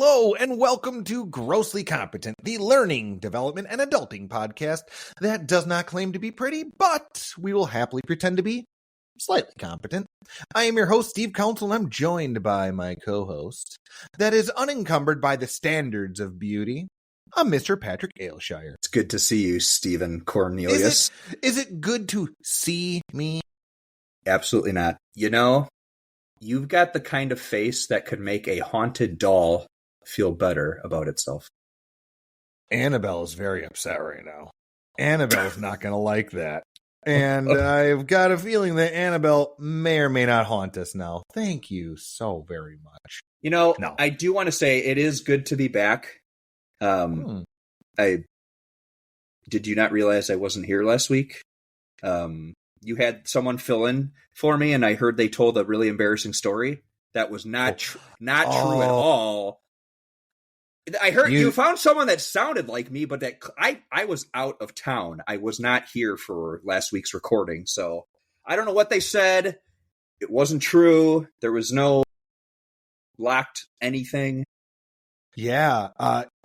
Hello and welcome to Grossly Competent, the learning, development, and adulting podcast that does not claim to be pretty, but we will happily pretend to be slightly competent. I am your host, Steve Council, and I'm joined by my co-host that is unencumbered by the standards of beauty. I'm Mr. Patrick Ayleshire. It's good to see you, Stephen Cornelius. Is it good to see me? Absolutely not. You know, you've got the kind of face that could make a haunted doll feel better about itself. Annabelle is very upset right now. Annabelle's not going to like that. And I've got a feeling that Annabelle may or may not haunt us now. Thank you so very much. You know, I do want to say it is good to be back. Did you not realize I wasn't here last week? You had someone fill in for me, and I heard they told a really embarrassing story that was not true at all. I heard you found someone that sounded like me, but that I was out of town. I was not here for last week's recording, so I don't know what they said. It wasn't true. There was no locked anything. Yeah,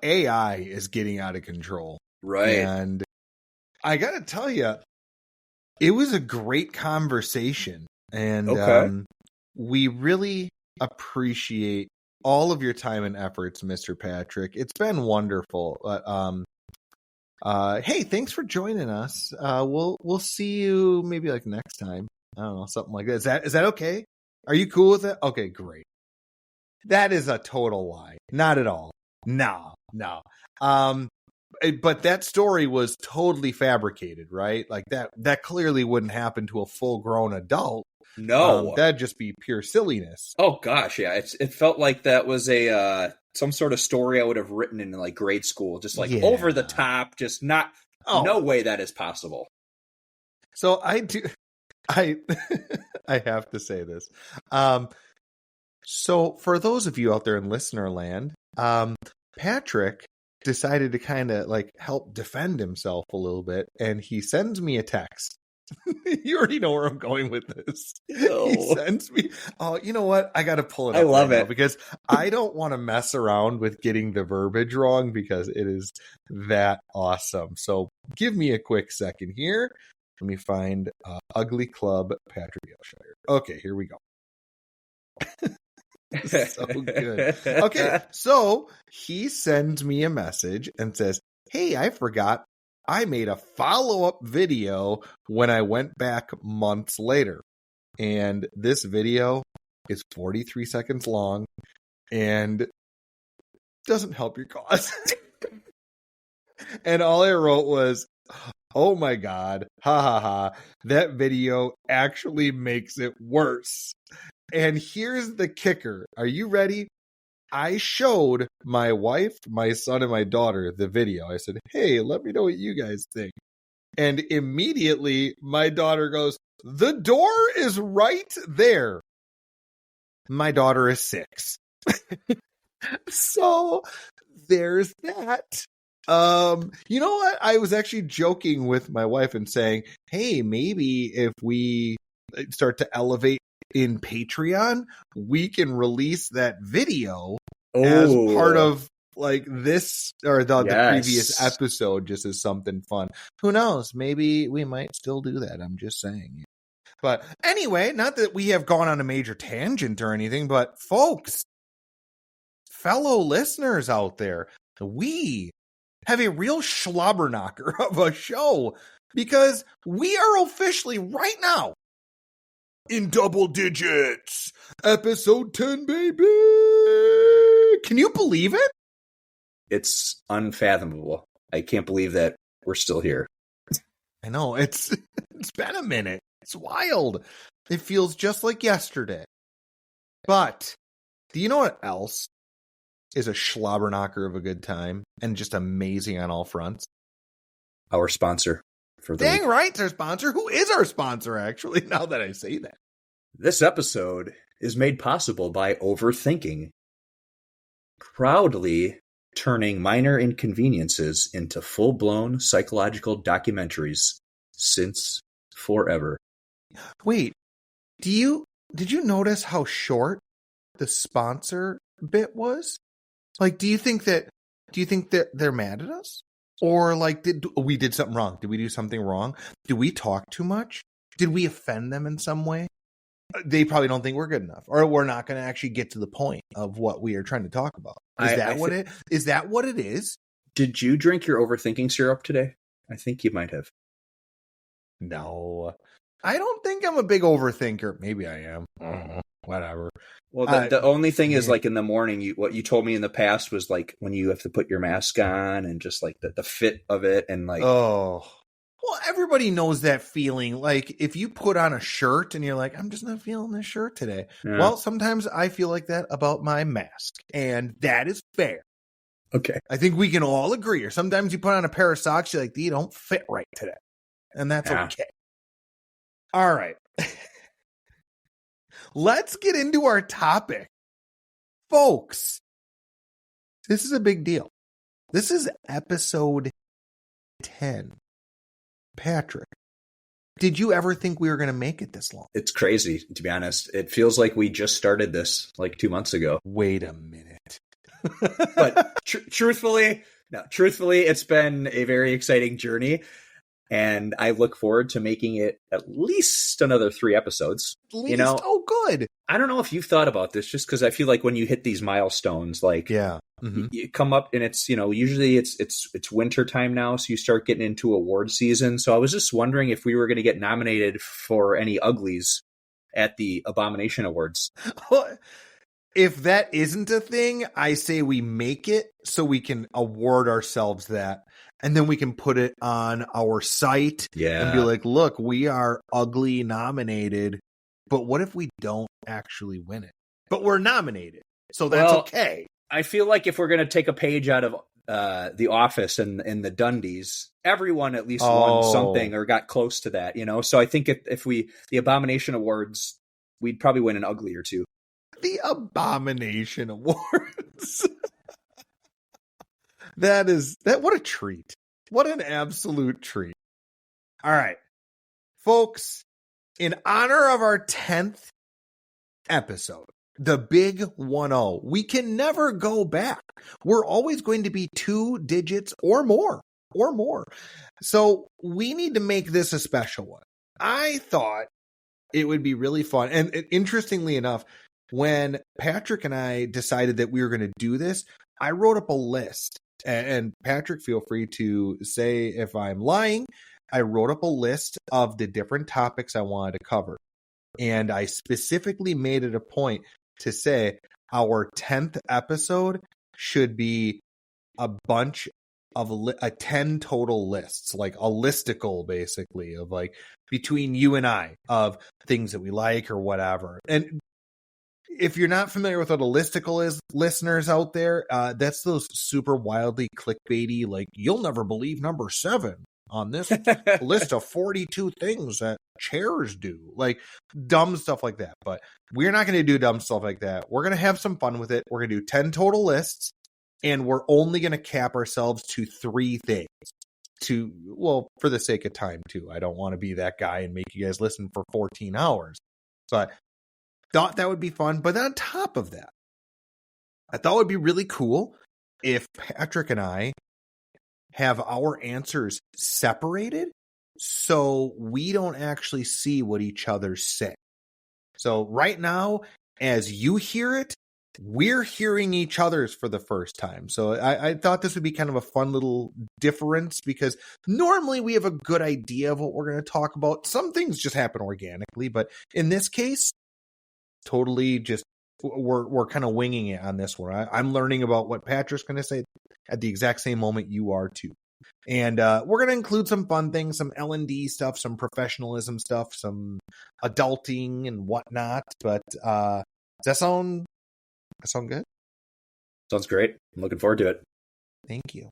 AI is getting out of control. Right. And I got to tell you, it was a great conversation. And we really appreciate all of your time and efforts, Mr. Patrick. It's been wonderful. But hey, thanks for joining us. We'll see you maybe like next time. I don't know, something like that. Is that okay? Are you cool with it? Okay, great. That is a total lie. Not at all. No. But that story was totally fabricated, right? Like that clearly wouldn't happen to a full-grown adult. No, that'd just be pure silliness. Oh gosh, yeah. It felt like that was a some sort of story I would have written in like grade school, just like over the top, just not. No way that is possible. So I have to say this. So for those of you out there in listener land, Patrick decided to kind of like help defend himself a little bit, and he sends me a text. You already know where I'm going with this. No. He sends me. Oh, you know what? I got to pull it up. I love it because I don't want to mess around with getting the verbiage wrong because it is that awesome. So give me a quick second here. Let me find Ugly Club Patrick Ayleshire. Okay, here we go. So good. Okay, so he sends me a message and says, "Hey, I forgot. I made a follow-up video when I went back months later. And this video is 43 seconds long and doesn't help your cause." And all I wrote was, "Oh my God, ha ha ha, that video actually makes it worse." And here's the kicker. Are you ready? I showed my wife, my son, and my daughter the video. I said, "Hey, let me know what you guys think." And immediately my daughter goes, "The door is right there." My daughter is 6. So there's that. You know what? I was actually joking with my wife and saying, "Hey, maybe if we start to elevate in Patreon, we can release that video as part of like this or the previous episode, just as something fun." Who knows? Maybe we might still do that. I'm just saying. But anyway, not that we have gone on a major tangent or anything, but folks, fellow listeners out there, we have a real schlobberknocker of a show because we are officially right now in double digits. Episode 10, baby. Can you believe it? It's unfathomable. I can't believe that we're still here. I know. It's been a minute. It's wild. It feels just like yesterday. But do you know what else is a schlobberknocker of a good time and just amazing on all fronts? Our sponsor. Dang right, it's our sponsor. Who is our sponsor, actually, now that I say that? This episode is made possible by Overthinking, proudly turning minor inconveniences into full-blown psychological documentaries since forever. Wait, did you notice how short the sponsor bit was? Like, do you think that they're mad at us? Or like, did we did something wrong? Did we do something wrong? Did we talk too much? Did we offend them in some way? They probably don't think we're good enough, or we're not going to actually get to the point of what we are trying to talk about. Is that what it is? Did you drink your overthinking syrup today? I think you might have. No, I don't think I'm a big overthinker. Maybe I am. Whatever. Well, the only thing is, like, in the morning, what you told me in the past was like when you have to put your mask on and just like the fit of it and like. Oh, well, everybody knows that feeling. Like if you put on a shirt and you're like, I'm just not feeling this shirt today. Yeah. Well, sometimes I feel like that about my mask, and that is fair. Okay. I think we can all agree. Or sometimes you put on a pair of socks, you're like, they don't fit right today. And that's okay. All right. Let's get into our topic. Folks, this is a big deal. This is episode 10. Patrick, did you ever think we were going to make it this long? It's crazy, to be honest. It feels like we just started this like 2 months ago. Wait a minute. But truthfully, it's been a very exciting journey. And I look forward to making it at least another 3 episodes. Oh, good. I don't know if you've thought about this, just because I feel like when you hit these milestones, like you come up and it's, usually it's winter time now. So you start getting into award season. So I was just wondering if we were going to get nominated for any Uglies at the Abomination Awards. If that isn't a thing, I say we make it so we can award ourselves that. And then we can put it on our site and be like, look, we are Ugly nominated. But what if we don't actually win it? But we're nominated. So that's okay. I feel like if we're going to take a page out of The Office and the Dundies, everyone at least won something or got close to that, So I think if the Abomination Awards, we'd probably win an Ugly or two. The Abomination Awards. What a treat. What an absolute treat. All right, folks, in honor of our 10th episode, the big 1-0, we can never go back. We're always going to be 2 digits or more. So we need to make this a special one. I thought it would be really fun. And interestingly enough, when Patrick and I decided that we were going to do this, I wrote up a list. And Patrick, feel free to say if I'm lying. I wrote up a list of the different topics I wanted to cover. And I specifically made it a point to say our 10th episode should be a bunch of 10 total lists, like a listicle, basically, of like between you and I of things that we like or whatever. And if you're not familiar with what a listicle is, listeners out there, that's those super wildly clickbaity, like, you'll never believe number 7 on this list of 42 things that chairs do. Like, dumb stuff like that. But we're not going to do dumb stuff like that. We're going to have some fun with it. We're going to do 10 total lists, and we're only going to cap ourselves to 3 things. For the sake of time, too. I don't want to be that guy and make you guys listen for 14 hours. But thought that would be fun. But on top of that, I thought it would be really cool if Patrick and I have our answers separated so we don't actually see what each other say. So right now, as you hear it, we're hearing each other's for the first time. So I thought this would be kind of a fun little difference, because normally we have a good idea of what we're going to talk about. Some things just happen organically, but in this case, totally just we're kind of winging it on this one. I'm learning about what Patrick's going to say at the exact same moment you are too. And we're going to include some fun things, some L&D stuff, some professionalism stuff, some adulting and whatnot. But does that sound good? Sounds great. I'm looking forward to it. Thank you.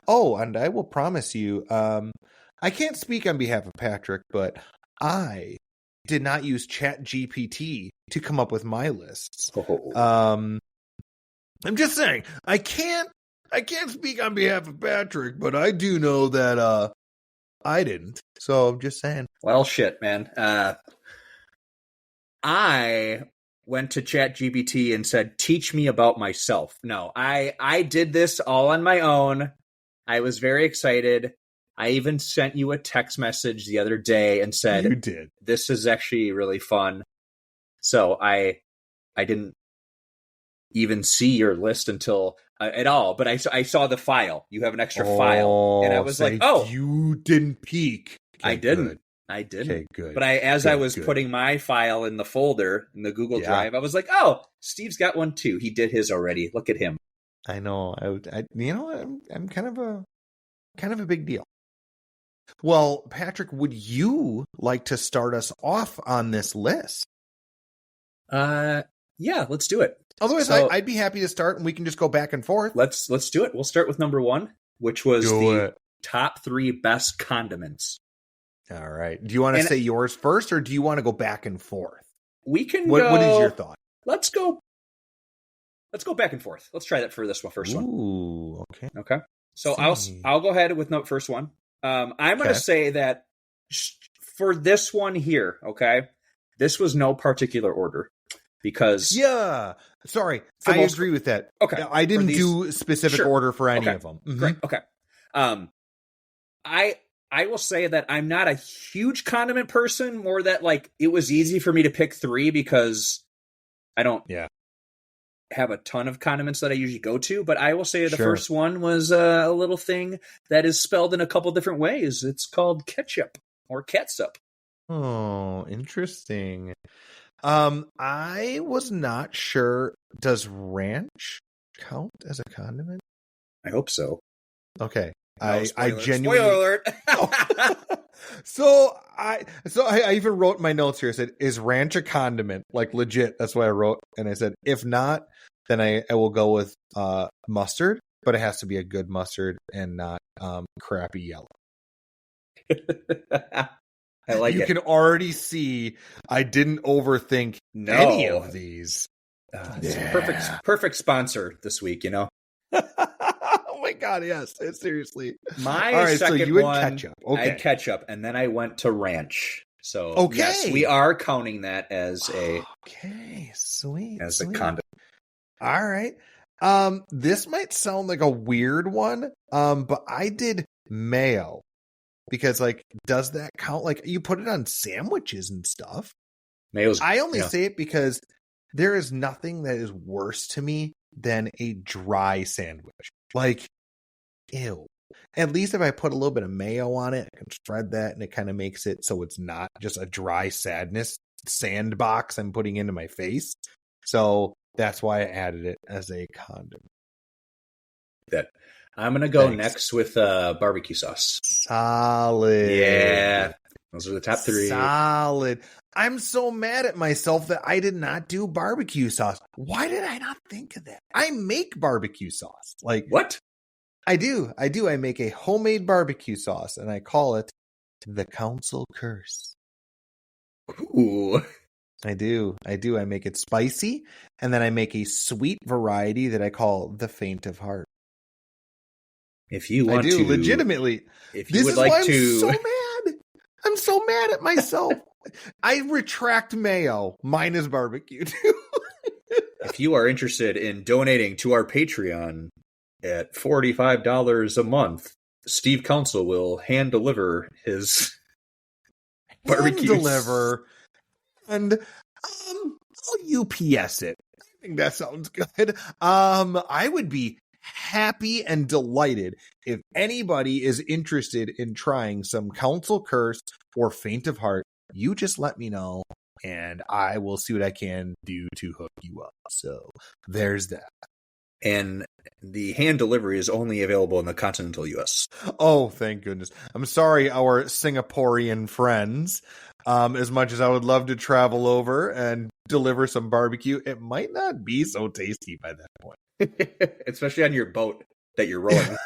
Oh, and I will promise you, I can't speak on behalf of Patrick, but I did not use ChatGPT to come up with my lists. I'm just saying, I can't speak on behalf of Patrick, but I do know that I didn't. So I'm just saying. Well, shit, man. I went to ChatGPT and said, "Teach me about myself." No, I did this all on my own. I was very excited. I even sent you a text message the other day and said, You did. "This is actually really fun." So I didn't even see your list until at all, but I saw the file. You have an extra file, and I was like, "Oh, you didn't peek." Okay, I didn't. Good. I didn't. Okay, good. But I was putting my file in the folder in the Google Drive, I was like, "Oh, Steve's got one too. He did his already. Look at him." I know. I'm kind of a big deal. Well, Patrick, would you like to start us off on this list? Yeah, let's do it. Otherwise, I'd be happy to start, and we can just go back and forth. Let's do it. We'll start with number 1, which was top 3 best condiments. All right. Do you want to say yours first, or do you want to go back and forth? We can go. What is your thought? Let's go back and forth. Let's try that for this first one. Ooh, okay. Okay. So I'll go ahead with the first one. I'm going to say that for this one here, okay, this was no particular order because sorry, I agree with that. Okay, I didn't do specific order for any of them. Mm-hmm. Great. Okay. I will say that I'm not a huge condiment person. More that like it was easy for me to pick 3 because I don't have a ton of condiments that I usually go to, but I will say the first one was a little thing that is spelled in a couple different ways. It's called ketchup or catsup. Oh, interesting. I was not sure. Does ranch count as a condiment? I hope so. Okay. No, I genuinely. Spoiler alert. So I even wrote in my notes here. I said, "Is ranch a condiment?" Like legit. That's what I wrote, and I said, "If not, then I will go with mustard, but it has to be a good mustard and not crappy yellow." I like it. You can already see I didn't overthink any of these. Perfect sponsor this week, you know. Oh my god, yes, seriously. My second so you one, had ketchup. Okay. I had ketchup, and then I went to ranch. So yes, we are counting that as a sweet a condiment. All right. This might sound like a weird one, but I did mayo because, like, does that count? Like, you put it on sandwiches and stuff. Mayo's. I only say it because there is nothing that is worse to me than a dry sandwich. Like, ew. At least if I put a little bit of mayo on it, I can spread that, and it kind of makes it so it's not just a dry sadness sandbox I'm putting into my face. So that's why I added it as a condiment. That I'm gonna go next with barbecue sauce. Solid. Yeah, those are the top 3. Solid. I'm so mad at myself that I did not do barbecue sauce. Why did I not think of that? I make barbecue sauce. Like, what? I do. I make a homemade barbecue sauce, and I call it the Council Curse. Ooh. I do. I make it spicy, and then I make a sweet variety that I call the Faint of Heart. If you want to, legitimately. If you would like to, I'm so mad at myself. I retract mayo. Mine is barbecue too. If you are interested in donating to our Patreon at $45 a month, Steve Council will hand deliver his barbecue. And I'll UPS it. I think that sounds good. I would be happy and delighted if anybody is interested in trying some Council Curse or Faint of Heart. You just let me know, and I will see what I can do to hook you up. So there's that. And the hand delivery is only available in the continental U.S. Oh, thank goodness. I'm sorry, our Singaporean friends. As much as I would love to travel over and deliver some barbecue, it might not be so tasty by that point. Especially on your boat that you're rowing.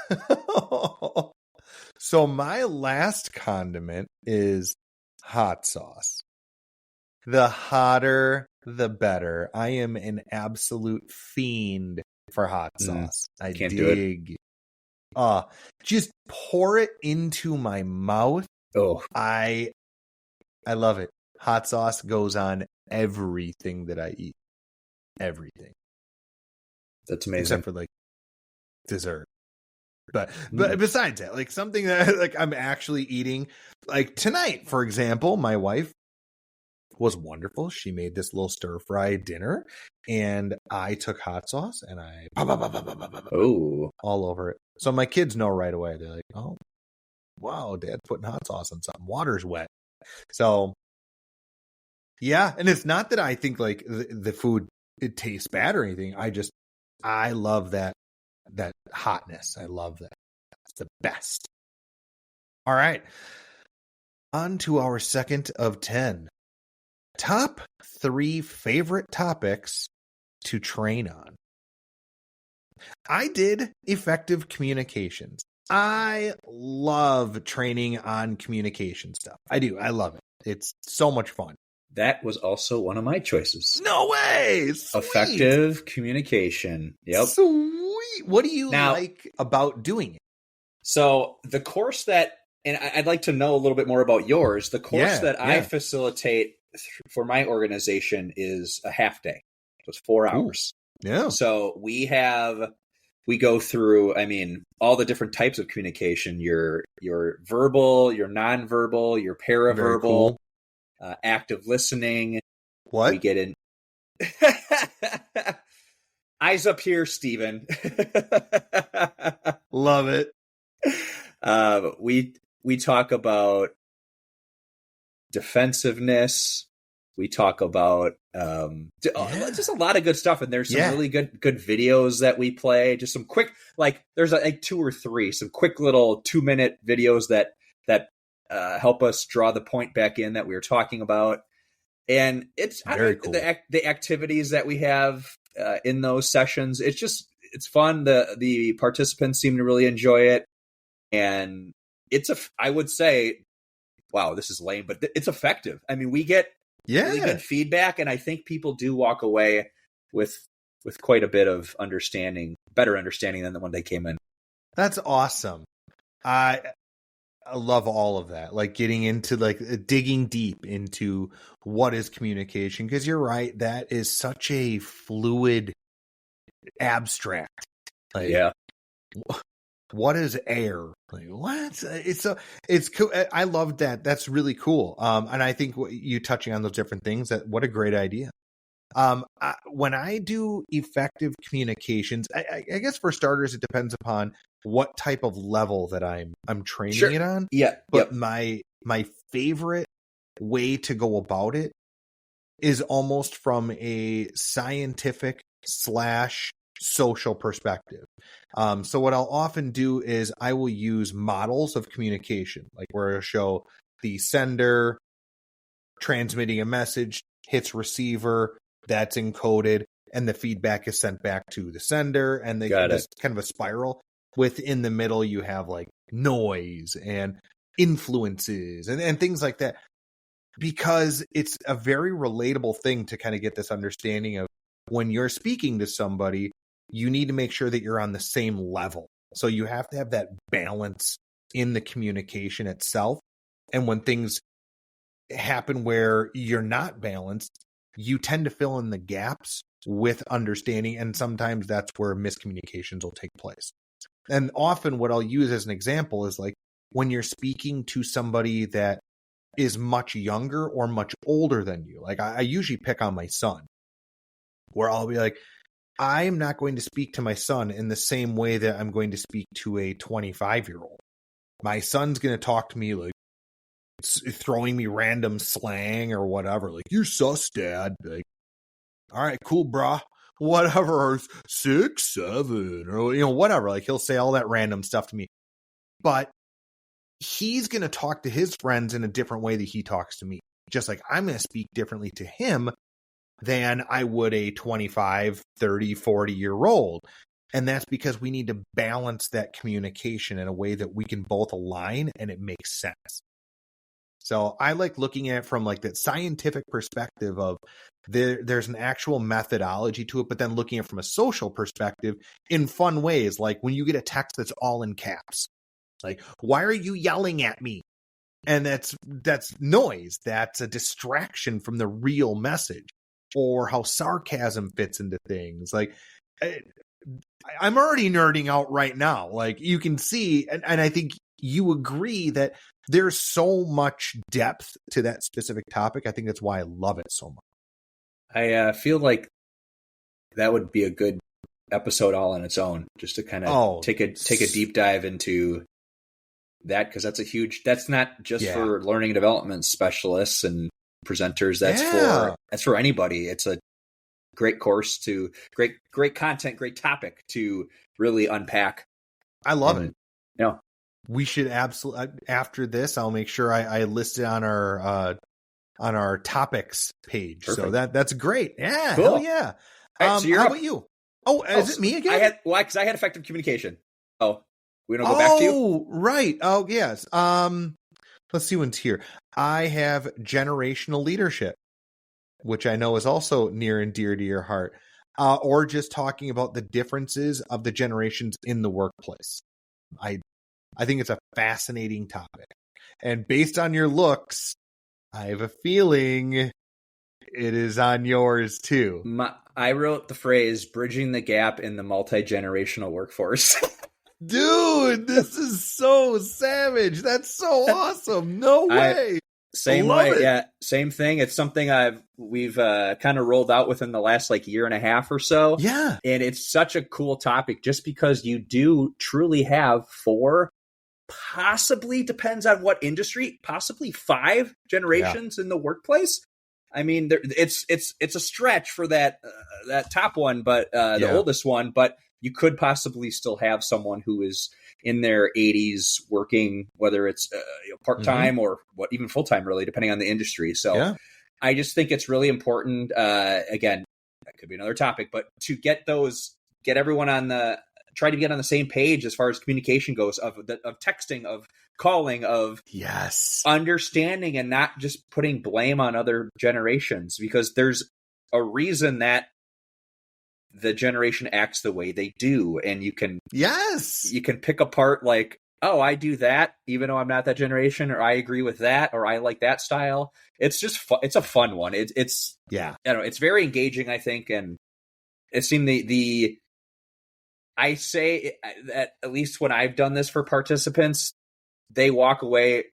So my last condiment is hot sauce. The hotter, the better. I am an absolute fiend for hot sauce. I can't dig. Just pour it into my mouth. Oh, I love it. Hot sauce goes on everything that I eat. everything. That's amazing. Except for like dessert. But besides that, like something that like I'm actually eating, like tonight, for example, my wife was wonderful. She made this little stir fry dinner, and I took hot sauce and I all over it. So my kids know right away. They're like, "Oh, wow, Dad's putting hot sauce on something. Water's wet." So yeah, and it's not that I think like the food it tastes bad or anything. I love that hotness. I love that. It's the best. All right. On to our second of 10. Top 3 favorite topics to train on. I did effective communications. I love training on communication stuff. I do. I love it. It's so much fun. That was also one of my choices. No way! Sweet. Effective communication. Yep. Sweet. What do you like about doing it? So the course that, and I'd like to know a little bit more about yours. The course that I facilitate for my organization is a half day. So it's 4 hours. Ooh. Yeah. So we go through, I mean, all the different types of communication, your verbal, your nonverbal, your paraverbal, cool. Active listening. What? We get in. Eyes up here, Stephen. Love it. We talk about defensiveness. We talk about just a lot of good stuff, and there's some really good videos that we play. Just some quick, like there's like 2 or 3, some quick little 2-minute videos that help us draw the point back in that we were talking about. And it's very cool. The activities that we have in those sessions. It's fun. The participants seem to really enjoy it, and I would say, wow, this is lame, but it's effective. I mean, we get really good feedback, and I think people do walk away with quite a bit of better understanding than the one they came in. That's awesome. I love all of that, like getting into like digging deep into what is communication, because you're right, that is such a fluid abstract. Like, what is air? Like, what? It's cool. I love that. That's really cool. And I think you touching on those different things, what a great idea. When I do effective communications, I guess for starters, it depends upon what type of level that I'm training it on. Yeah. But my favorite way to go about it is almost from a scientific / social perspective. So what I'll often do is I will use models of communication, like where I'll show the sender transmitting a message, hits receiver, that's encoded, and the feedback is sent back to the sender, and they get this kind of a spiral. Within the middle, you have like noise and influences and things like that, because it's a very relatable thing to kind of get this understanding of when you're speaking to somebody, you need to make sure that you're on the same level. So you have to have that balance in the communication itself. And when things happen where you're not balanced, you tend to fill in the gaps with understanding. And sometimes that's where miscommunications will take place. And often what I'll use as an example is like when you're speaking to somebody that is much younger or much older than you. Like I usually pick on my son, where I'll be like, I am not going to speak to my son in the same way that I'm going to speak to a 25-year-old. My son's going to talk to me like throwing me random slang or whatever. Like, you're sus, Dad. Like, all right, cool, brah. Whatever, 6, 7, or, whatever. Like, he'll say all that random stuff to me. But he's going to talk to his friends in a different way that he talks to me. Just like I'm going to speak differently to him than I would a 25, 30, 40-year-old. And that's because we need to balance that communication in a way that we can both align and it makes sense. So I like looking at it from like that scientific perspective of there's an actual methodology to it, but then looking at it from a social perspective in fun ways. Like when you get a text that's all in caps, like, why are you yelling at me? And that's noise. That's a distraction from the real message. or how sarcasm fits into things. Like, I'm already nerding out right now. Like, you can see, and I think you agree that there's so much depth to that specific topic. I think that's why I love it so much. I feel like that would be a good episode all on its own, just to kind of take a deep dive into that, because that's not just for learning and development specialists and presenters. That's for anybody. It's a great course to great content, great topic to really unpack. I love it. Yeah. We should absolutely, after this, I'll make sure I list it on our topics page. Perfect. So that's great. Yeah. Cool. Hell yeah. Right, so how about you? Oh, is it me again? Because I had effective communication. Oh, we don't go back to you? Oh, right. Oh, yes. Let's see what's here. I have generational leadership, which I know is also near and dear to your heart, or just talking about the differences of the generations in the workplace. I think it's a fascinating topic. And based on your looks, I have a feeling it is on yours too. I wrote the phrase bridging the gap in the multi-generational workforce. Dude, this is so savage. That's so awesome. No way. Same way. Yeah, same thing. It's something we've kind of rolled out within the last year and a half or so. Yeah. And it's such a cool topic just because you do truly have 4, possibly, depends on what industry, possibly 5 generations in the workplace. I mean, it's a stretch for that top one, but the oldest one, but you could possibly still have someone who is in their 80s working, whether it's part-time or even full-time, really, depending on the industry. So I just think it's really important. Again, that could be another topic, but to get everyone try to get on the same page as far as communication goes, of texting, of calling, of understanding, and not just putting blame on other generations, because there's a reason that the generation acts the way they do, and you can pick apart oh, I do that even though I'm not that generation, or I agree with that, or I like that style. It's just it's a fun one. It's I don't know, it's very engaging, I think, and it seemed I say that at least when I've done this for participants, they walk away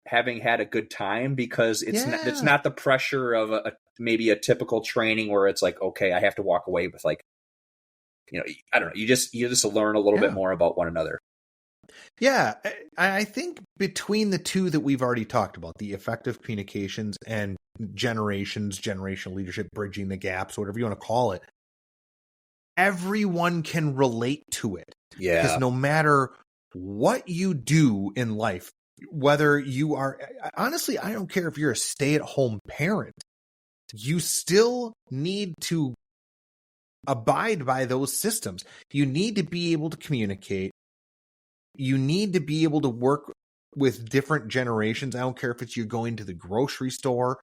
having had a good time, because it's not the pressure of maybe a typical training where it's okay, I have to walk away with I don't know, you just learn a little bit more about one another. Yeah, I think between the two that we've already talked about, the effective communications and generational leadership, bridging the gaps, whatever you want to call it, everyone can relate to it. Yeah. Because no matter what you do in life, whether you are, honestly, I don't care if you're a stay-at-home parent, you still need to abide by those systems. You need to be able to communicate. You need to be able to work with different generations. I don't care if it's you're going to the grocery store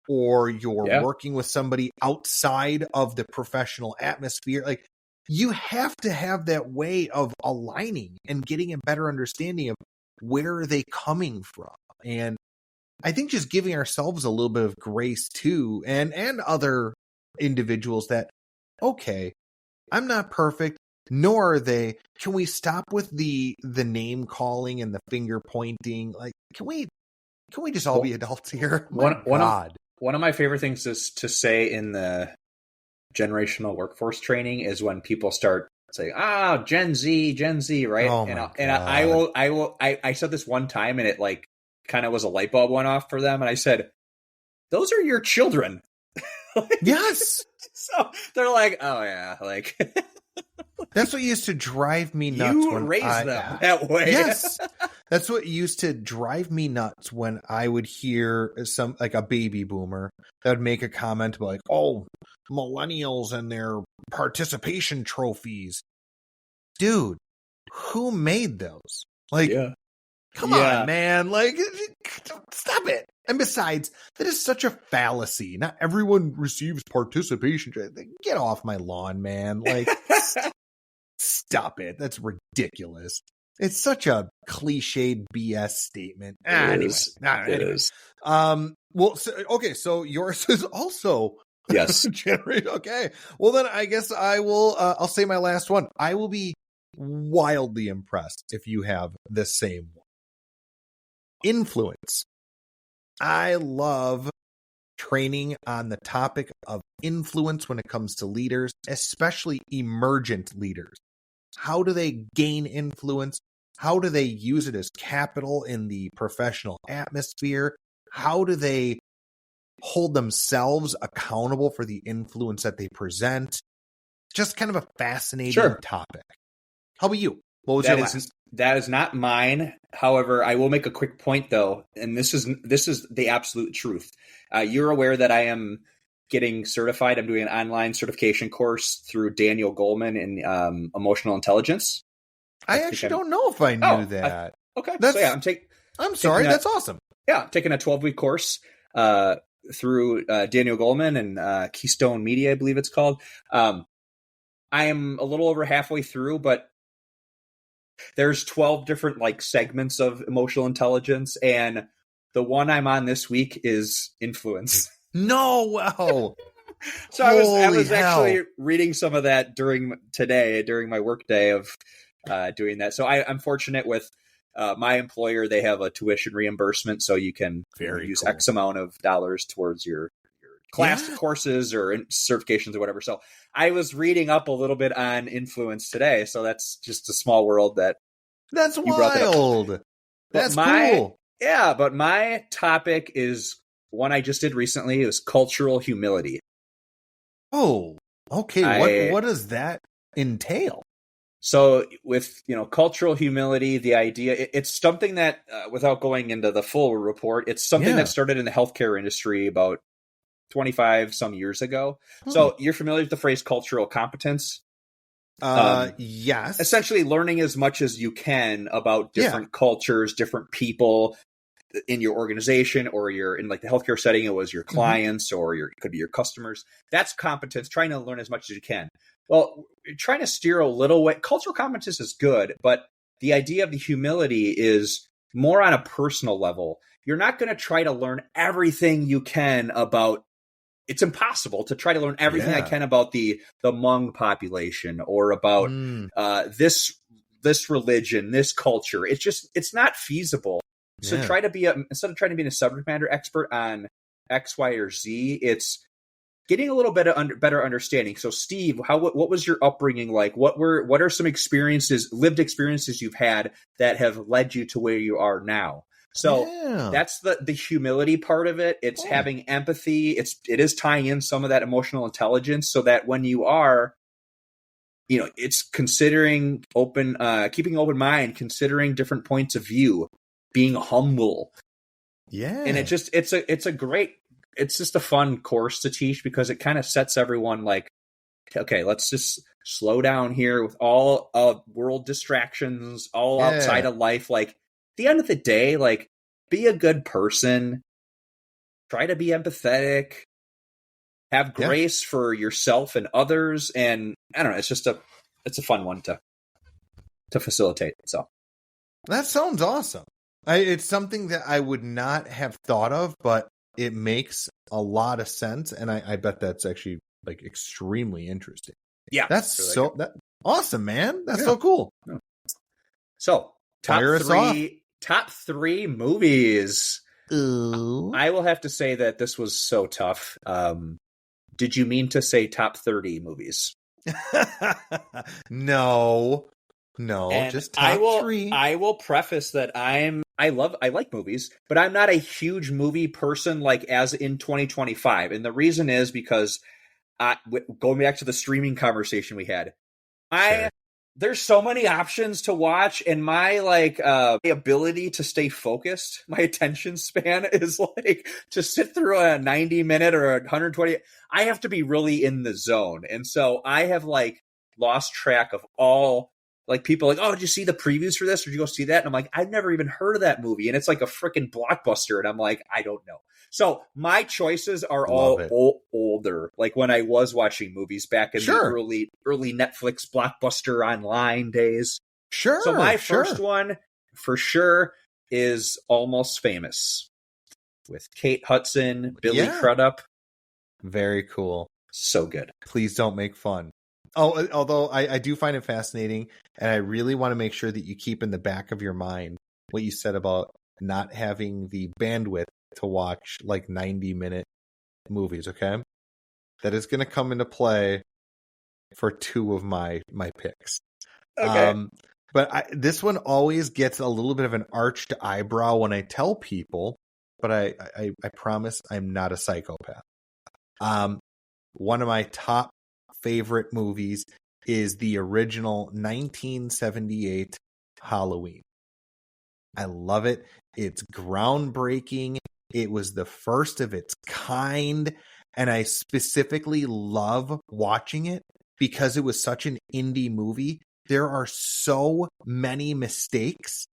or you're working with somebody outside of the professional atmosphere. You have to have that way of aligning and getting a better understanding of where are they coming from. And I think just giving ourselves a little bit of grace too, and other individuals that, okay, I'm not perfect, nor are they. Can we stop with the name calling and the finger pointing? Can we just all be adults here? One of my favorite things is to say in the generational workforce training is when people start saying, Gen Z, right? Oh, I said this one time, and it kind of was a light bulb went off for them, and I said, those are your children. Yes. So they're like, oh yeah, that's what used to drive me nuts. You raised them that way. Yes. That's what used to drive me nuts when I would hear a baby boomer that would make a comment about millennials and their participation trophies. Dude, who made those? Come on, man. Stop it. And besides, that is such a fallacy. Not everyone receives participation. Get off my lawn, man. Stop it. That's ridiculous. It's such a cliched BS statement. It is. Well, so yours is also Yes. Okay. Well, then I guess I will. I'll say my last one. I will be wildly impressed if you have the same one. Influence. I love training on the topic of influence when it comes to leaders, especially emergent leaders. How do they gain influence? How do they use it as capital in the professional atmosphere? How do they hold themselves accountable for the influence that they present? Just kind of a fascinating topic. How about you? What was your last? That is not mine. However, I will make a quick point though, and this is the absolute truth. You're aware that I am getting certified. I'm doing an online certification course through Daniel Goleman in emotional intelligence. I actually don't know if I knew that. Okay. So yeah, I'm sorry. That's awesome. Yeah, I'm taking a 12-week course through Daniel Goleman and Keystone Media, I believe it's called. I am a little over halfway through, but there's 12 different like segments of emotional intelligence, and the one I'm on this week is influence. No, wow. So I was actually reading some of that during my work day of doing that. So I'm fortunate with my employer. They have a tuition reimbursement, so you can use X amount of dollars towards your courses or certifications or whatever. So I was reading up a little bit on influence today. So that's just a small world that's wild. That's cool. Yeah, but my topic is one I just did recently. It was cultural humility. Oh, okay. What does that entail? So with, cultural humility, the idea, it's something that, without going into the full report, it's something that started in the healthcare industry about 25 some years ago. So you're familiar with the phrase cultural competence? Yes. Essentially learning as much as you can about different cultures, different people in your organization, or in like the healthcare setting, it was your clients or it could be your customers. That's competence, trying to learn as much as you can. Well, trying to steer a little way. Cultural competence is good, but the idea of the humility is more on a personal level. You're not going to try to learn everything you can about. It's impossible to try to learn everything I can about the Hmong population or about this religion, this culture. It's not feasible. So try to be instead of trying to be a subject matter expert on X, Y, or Z, it's getting a little bit of better understanding. So, Steve, what was your upbringing like? What are some lived experiences you've had that have led you to where you are now? So that's the humility part of it. It's having empathy. It is tying in some of that emotional intelligence, so that when you are, it's considering keeping open mind, considering different points of view, being humble. Yeah. And it's just a fun course to teach, because it kind of sets everyone like, okay, let's just slow down here with all world distractions, all outside of life. Like, at the end of the day, like, be a good person, try to be empathetic, have grace for yourself and others. And I don't know, it's a fun one to facilitate. So that sounds awesome. It's something that I would not have thought of, but it makes a lot of sense, and I bet that's actually like extremely interesting. Yeah, that's really awesome, man. That's so cool. Yeah. So top three movies. Ooh. I will have to say that this was so tough. Did you mean to say top 30 movies? No, and just top 3. I will preface that I like movies, but I'm not a huge movie person, like as in 2025. And the reason is because going back to the streaming conversation we had, there's so many options to watch, and my ability to stay focused, my attention span is like to sit through a 90-minute or 120. I have to be really in the zone. And so I have lost track of all. Like, people like, oh, did you see the previews for this? Or did you go see that? And I'm like, I've never even heard of that movie. And it's like a freaking blockbuster. And I'm like, I don't know. So my choices are all older. Like when I was watching movies back in the early Netflix blockbuster online days. Sure. So my first one for sure is Almost Famous with Kate Hudson, Billy Crudup. Very cool. So good. Please don't make fun. Oh, although I do find it fascinating, and I really want to make sure that you keep in the back of your mind what you said about not having the bandwidth to watch like 90-minute movies, okay? That is going to come into play for two of my picks. Okay. But this one always gets a little bit of an arched eyebrow when I tell people, but I promise I'm not a psychopath. One of my top favorite movies is the original 1978 Halloween. I love it. It's groundbreaking. It was the first of its kind, and I specifically love watching it because it was such an indie movie. There are so many mistakes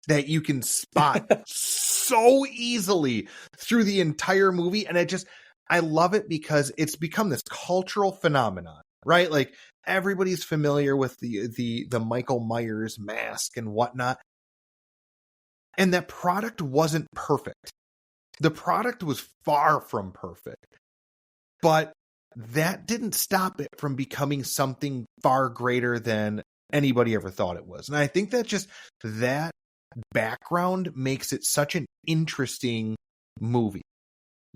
that you can spot so easily through the entire movie, and I love it because it's become this cultural phenomenon, right? Like everybody's familiar with the Michael Myers mask and whatnot. And that product wasn't perfect. The product was far from perfect. But that didn't stop it from becoming something far greater than anybody ever thought it was. And I think that background makes it such an interesting movie.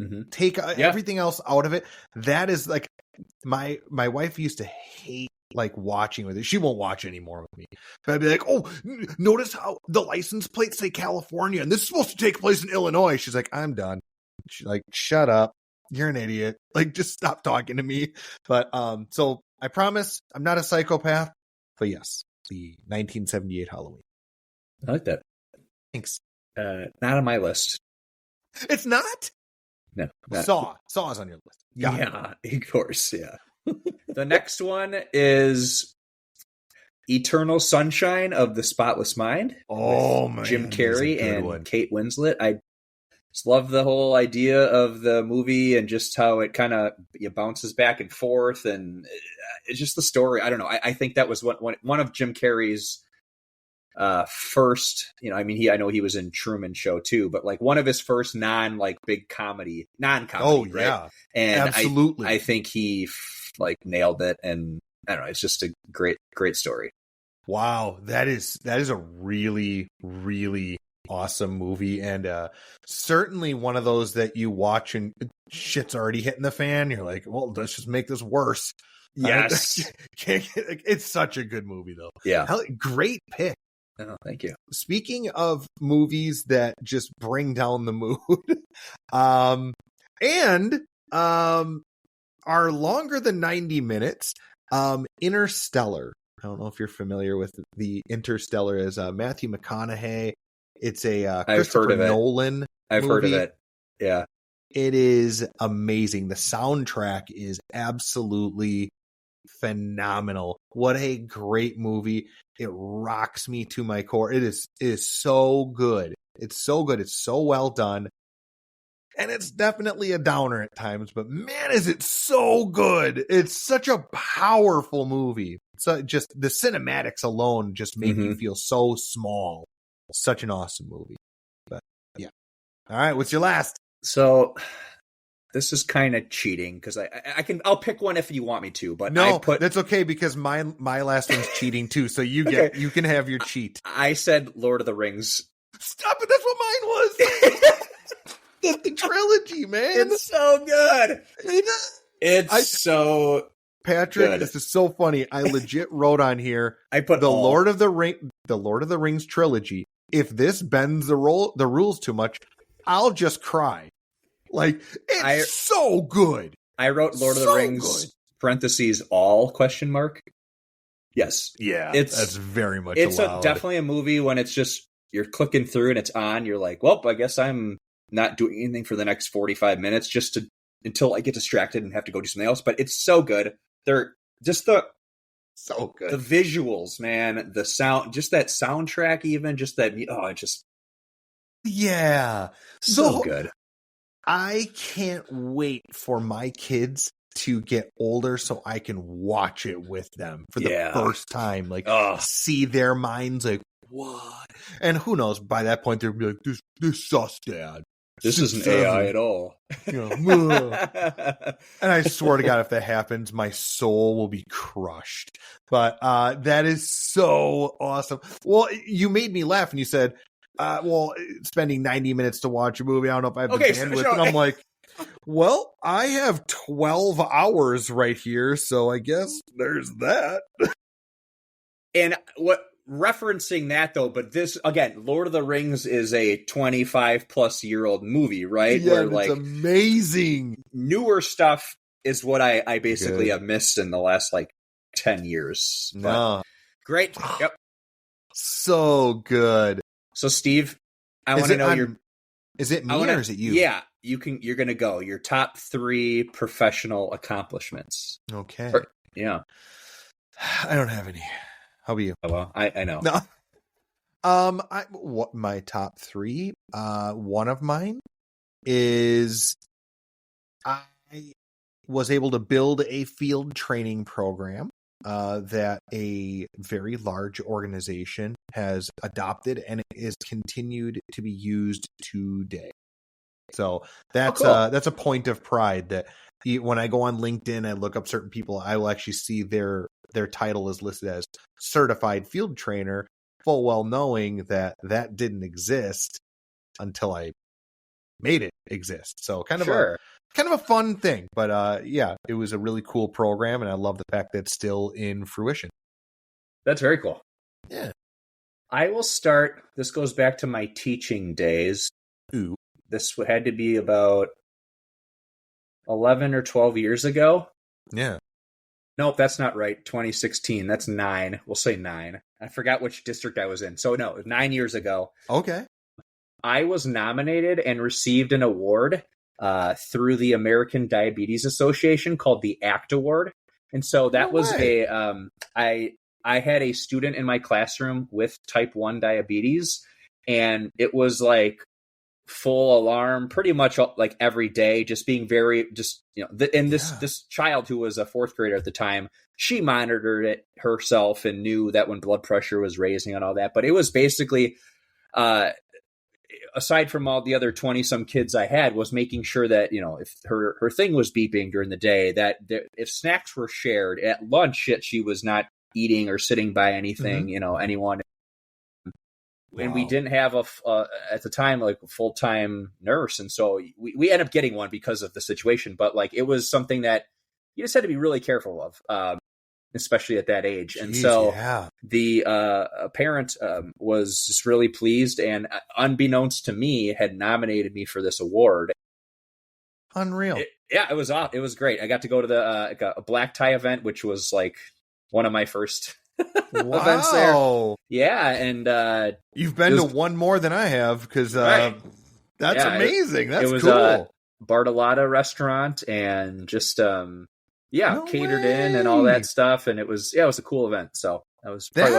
Mm-hmm. Take everything else out of it. That is like my wife used to hate like watching with it. She won't watch anymore with me. But I'd be like, oh, notice how the license plates say California and this is supposed to take place in Illinois. She's like, I'm done. She's like, shut up. You're an idiot. Like, just stop talking to me. But so I promise I'm not a psychopath. But yes, the 1978 Halloween. I like that. Thanks. Not on my list. It's not? No. Saw is on your list. Yeah, of course. Yeah. The next one is Eternal Sunshine of the Spotless Mind. Oh, man. Jim Carrey and Kate Winslet. I just love the whole idea of the movie and just how it kind of bounces back and forth. And it's just the story. I don't know. I think that was one of Jim Carrey's first, I know he was in Truman Show too, but like one of his first big non-comedy. Oh, right? Yeah. And absolutely. I think he nailed it. And I don't know, it's just a great story. Wow. That is a really, really awesome movie. And certainly one of those that you watch and shit's already hitting the fan. You're like, well, let's just make this worse. Yes. It's such a good movie though. Yeah. Great pick. Oh, thank you. Speaking of movies that just bring down the mood, and are longer than 90 minutes, Interstellar. I don't know if you're familiar with the Interstellar as Matthew McConaughey. It's a Christopher Nolan I've movie. heard of it. Yeah. It is amazing. The soundtrack is absolutely phenomenal. What a great movie. It rocks me to my core. It is so good. It's so good. It's so well done. And it's definitely a downer at times, but man, is it so good. It's such a powerful movie. So just the cinematics alone just make you feel so small. Such an awesome movie. But yeah. All right, what's your last? So this is kind of cheating because I'll pick one if you want me to, but no, that's okay because my last one's cheating too. So you can have your cheat. I said Lord of the Rings. Stop it! That's what mine was. the trilogy, man. It's so good. So Patrick, good. This is so funny. I legit wrote on here. I put the Lord of the Rings trilogy. If this bends the rules too much, I'll just cry. Like, it's so good. I wrote Lord of the Rings, parentheses, all, ? Yes. Yeah, that's very much allowed. Definitely a movie when it's just, you're clicking through and it's on, you're like, well, I guess I'm not doing anything for the next 45 minutes until I get distracted and have to go do something else. But it's so good. They're just so good. The visuals, man, the sound, just that soundtrack, even just that, yeah. So good. I can't wait for my kids to get older so I can watch it with them for the first time. Like, see their minds like, what? And who knows, by that point, they'll be like, this sucks, Dad. This isn't AI at all. You know, and I swear to God, if that happens, my soul will be crushed. But that is so awesome. Well, you made me laugh and you said, well, spending 90 minutes to watch a movie, I don't know if I have the bandwidth. And I'm like, well, I have 12 hours right here, so I guess there's that. And what referencing that though, but this again, Lord of the Rings is a 25-plus-year-old movie, right? Yeah, where, it's amazing. Newer stuff is what I basically have missed in the last 10 years. No. Great. Yep. So good. So Steve, I want to know is it me or is it you? Yeah, you're going to go your top 3 professional accomplishments. Okay. Yeah. I don't have any. How about you? Oh, well, I know. No. What my top 3? One of mine is I was able to build a field training program that a very large organization has adopted, and it is continued to be used today. So that's a point of pride that when I go on LinkedIn, I look up certain people, I will actually see their title is listed as certified field trainer, full well knowing that didn't exist until I made it exist. So kind of a fun thing, but yeah, it was a really cool program, and I love the fact that it's still in fruition. That's very cool. Yeah. I will start. This goes back to my teaching days. Ooh. This had to be about 11 or 12 years ago. Yeah. Nope, that's not right. 2016. That's 9. We'll say 9. I forgot which district I was in. So no, 9 years ago. Okay. I was nominated and received an award through the American Diabetes Association called the ACT Award. And so that was I had a student in my classroom with type 1 diabetes, and it was full alarm pretty much every day, just being very this child who was a 4th grader at the time, she monitored it herself and knew that when blood pressure was raising and all that. But it was basically aside from all the other 20 some kids I had, was making sure that, if her thing was beeping during the day, that if snacks were shared at lunch, she was not eating or sitting by anything, anyone. Wow. And we didn't have at the time, a full-time nurse. And so we ended up getting one because of the situation. But it was something that you just had to be really careful of, especially at that age. And so the parent was just really pleased, and unbeknownst to me, had nominated me for this award. Unreal. It was off. It was great. I got to go to the a black tie event, which was one of my first events there. Yeah, and you've been to one more than I have, because that's amazing. That's it was cool. Bartolotta restaurant, and just catered in and all that stuff, and it was a cool event. So that was probably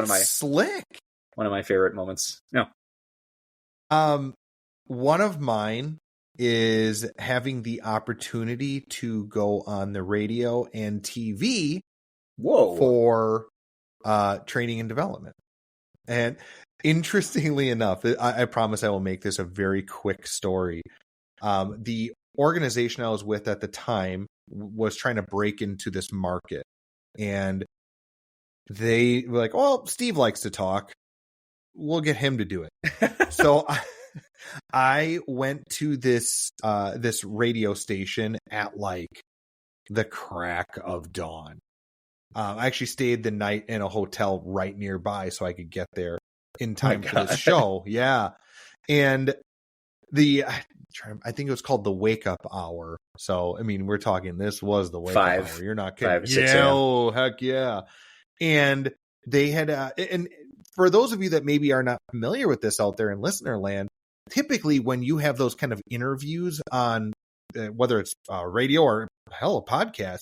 one of my favorite moments. No. One of mine is having the opportunity to go on the radio and TV for training and development. And interestingly enough, I promise I will make this a very quick story. The organization I was with at the time was trying to break into this market, and they were like, well, Steve likes to talk, we'll get him to do it. So I went to this radio station at the crack of dawn. I actually stayed the night in a hotel right nearby so I could get there in time for this show. Yeah. And I think it was called the Wake Up Hour. So, I mean, we're talking, this was the Wake Up Hour. You're not kidding. 5 or 6 yeah. Oh, heck yeah. And they had, and for those of you that maybe are not familiar with this out there in listener land, typically when you have those kind of interviews on whether it's radio or hell, a podcast,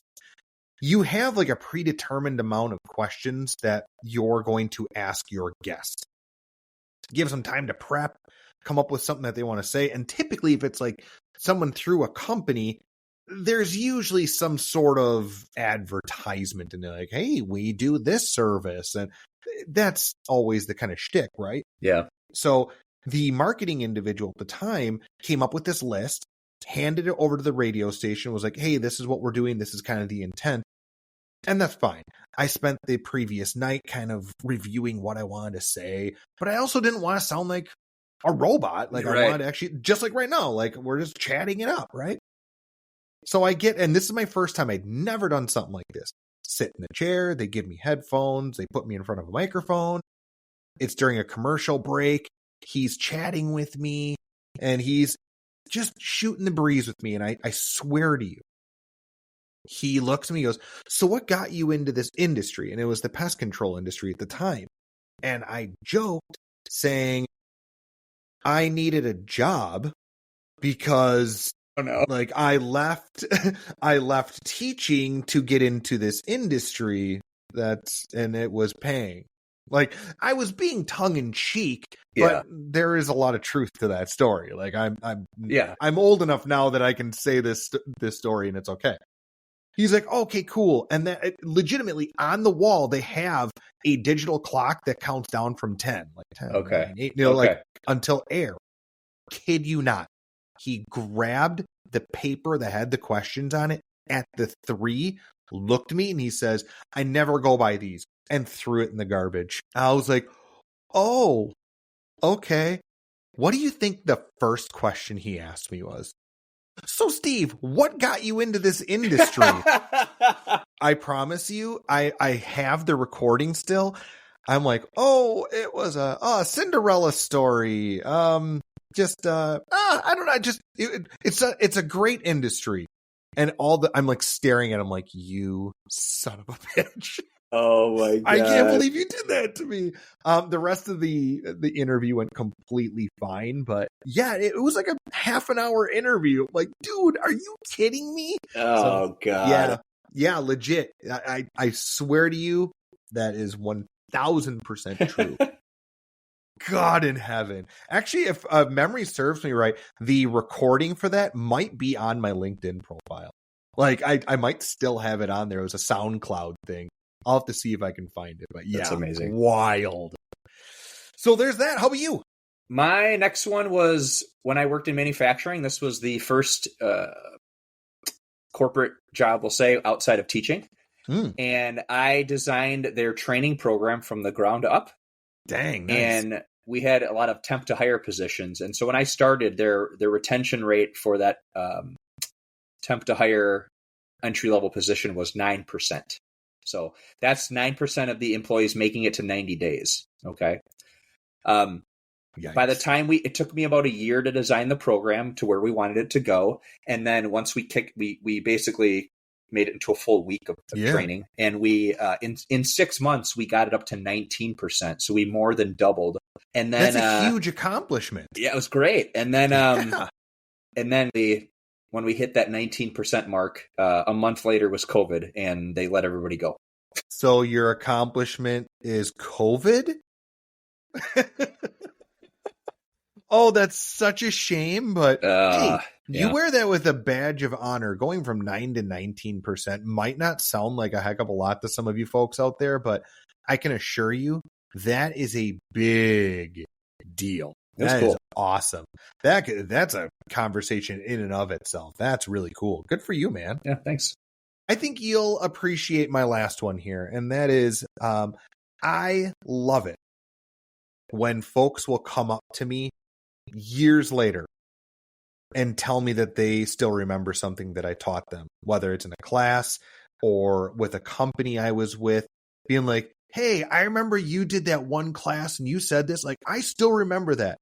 you have a predetermined amount of questions that you're going to ask your guest. Give them time to prep, come up with something that they want to say. And typically, if it's someone through a company, there's usually some sort of advertisement, and they're hey, we do this service. And that's always the kind of shtick, right? Yeah. So the marketing individual at the time came up with this list, handed it over to the radio station, was like, hey, this is what we're doing. This is kind of the intent. And that's fine. I spent the previous night kind of reviewing what I wanted to say, but I also didn't want to sound like a robot. Like I wanted to actually, just like right now, like we're just chatting it up, right? So and this is my first time. I'd never done something like this. Sit in the chair, they give me headphones, they put me in front of a microphone. It's during a commercial break. He's chatting with me and he's just shooting the breeze with me. And I swear to you, he looks at me and goes, so what got you into this industry? And it was the pest control industry at the time. And I joked saying I needed a job because like I left teaching to get into this industry and it was paying. Like I was being tongue in cheek, but there is a lot of truth to that story. Like I'm old enough now that I can say this story and it's okay. He's like, okay, cool. And that legitimately on the wall, they have a digital clock that counts down from 10, like 10, okay. 9, 8, like until air. Kid you not. He grabbed the paper that had the questions on it at the 3, looked at me and he says, I never go by these, and threw it in the garbage. I was like, oh, okay. What do you think the first question he asked me was? So, Steve, what got you into this industry? I promise you, I have the recording still. I'm like, oh, it was a Cinderella story. I don't know. It's a great industry. And I'm like staring at him like, you son of a bitch. Oh my God. I can't believe you did that to me. The rest of the interview went completely fine, but yeah, it was like a half an hour interview. Like, dude, are you kidding me? Oh God. Yeah, legit. I swear to you, that is 1000% true. God in heaven. Actually, if memory serves me right, the recording for that might be on my LinkedIn profile. Like I might still have it on there. It was a SoundCloud thing. I'll have to see if I can find it. But yeah, that's amazing. Wild. So there's that. How about you? My next one was when I worked in manufacturing. This was the first corporate job, we'll say, outside of teaching. And I designed their training program from the ground up. Dang, nice. And we had a lot of temp to hire positions. And so when I started, their retention rate for that temp to hire entry level position was 9%. So that's 9% of the employees making it to 90 days. Okay. By the time it took me about a year to design the program to where we wanted it to go. And then once we basically made it into a full week of training. And we, in 6 months, we got it up to 19%. So we more than doubled. And then that's a huge accomplishment. Yeah, it was great. And then, when we hit that 19% mark, a month later was COVID and they let everybody go. So your accomplishment is COVID? Oh, that's such a shame, but hey, you wear that with a badge of honor. Going from 9 to 19% might not sound like a heck of a lot to some of you folks out there, but I can assure you that is a big deal. That is awesome. That's a conversation in and of itself. That's really cool. Good for you, man. Yeah, thanks. I think you'll appreciate my last one here, and that is I love it when folks will come up to me years later and tell me that they still remember something that I taught them, whether it's in a class or with a company I was with, being like, hey, I remember you did that one class and you said this. Like, I still remember that.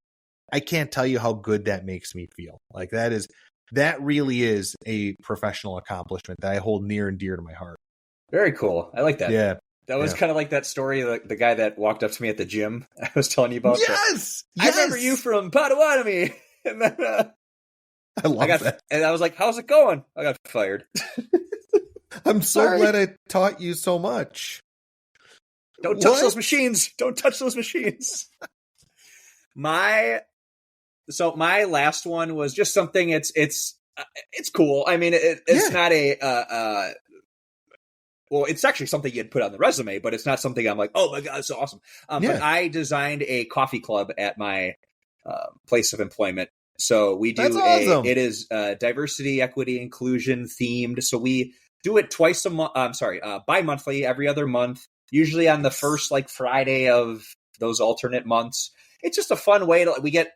I can't tell you how good that makes me feel. Like that really is a professional accomplishment that I hold near and dear to my heart. Very cool. I like that. Yeah. That was kind of like that story, like the guy that walked up to me at the gym I was telling you about. Yes! I remember you from Potawatomi. And then I love that. And I was like, how's it going? I got fired. I'm so glad I taught you so much. Don't touch those machines. Don't touch those machines. My last one was just something. It's cool. I mean, it's not a. Well, it's actually something you'd put on the resume, but it's not something I'm like, oh my God, it's so awesome. But I designed a coffee club at my place of employment. So we do That's awesome. it is diversity, equity, inclusion themed. So we do it twice a month. Bi-monthly, every other month, usually on the first like Friday of those alternate months. It's just a fun way to, we get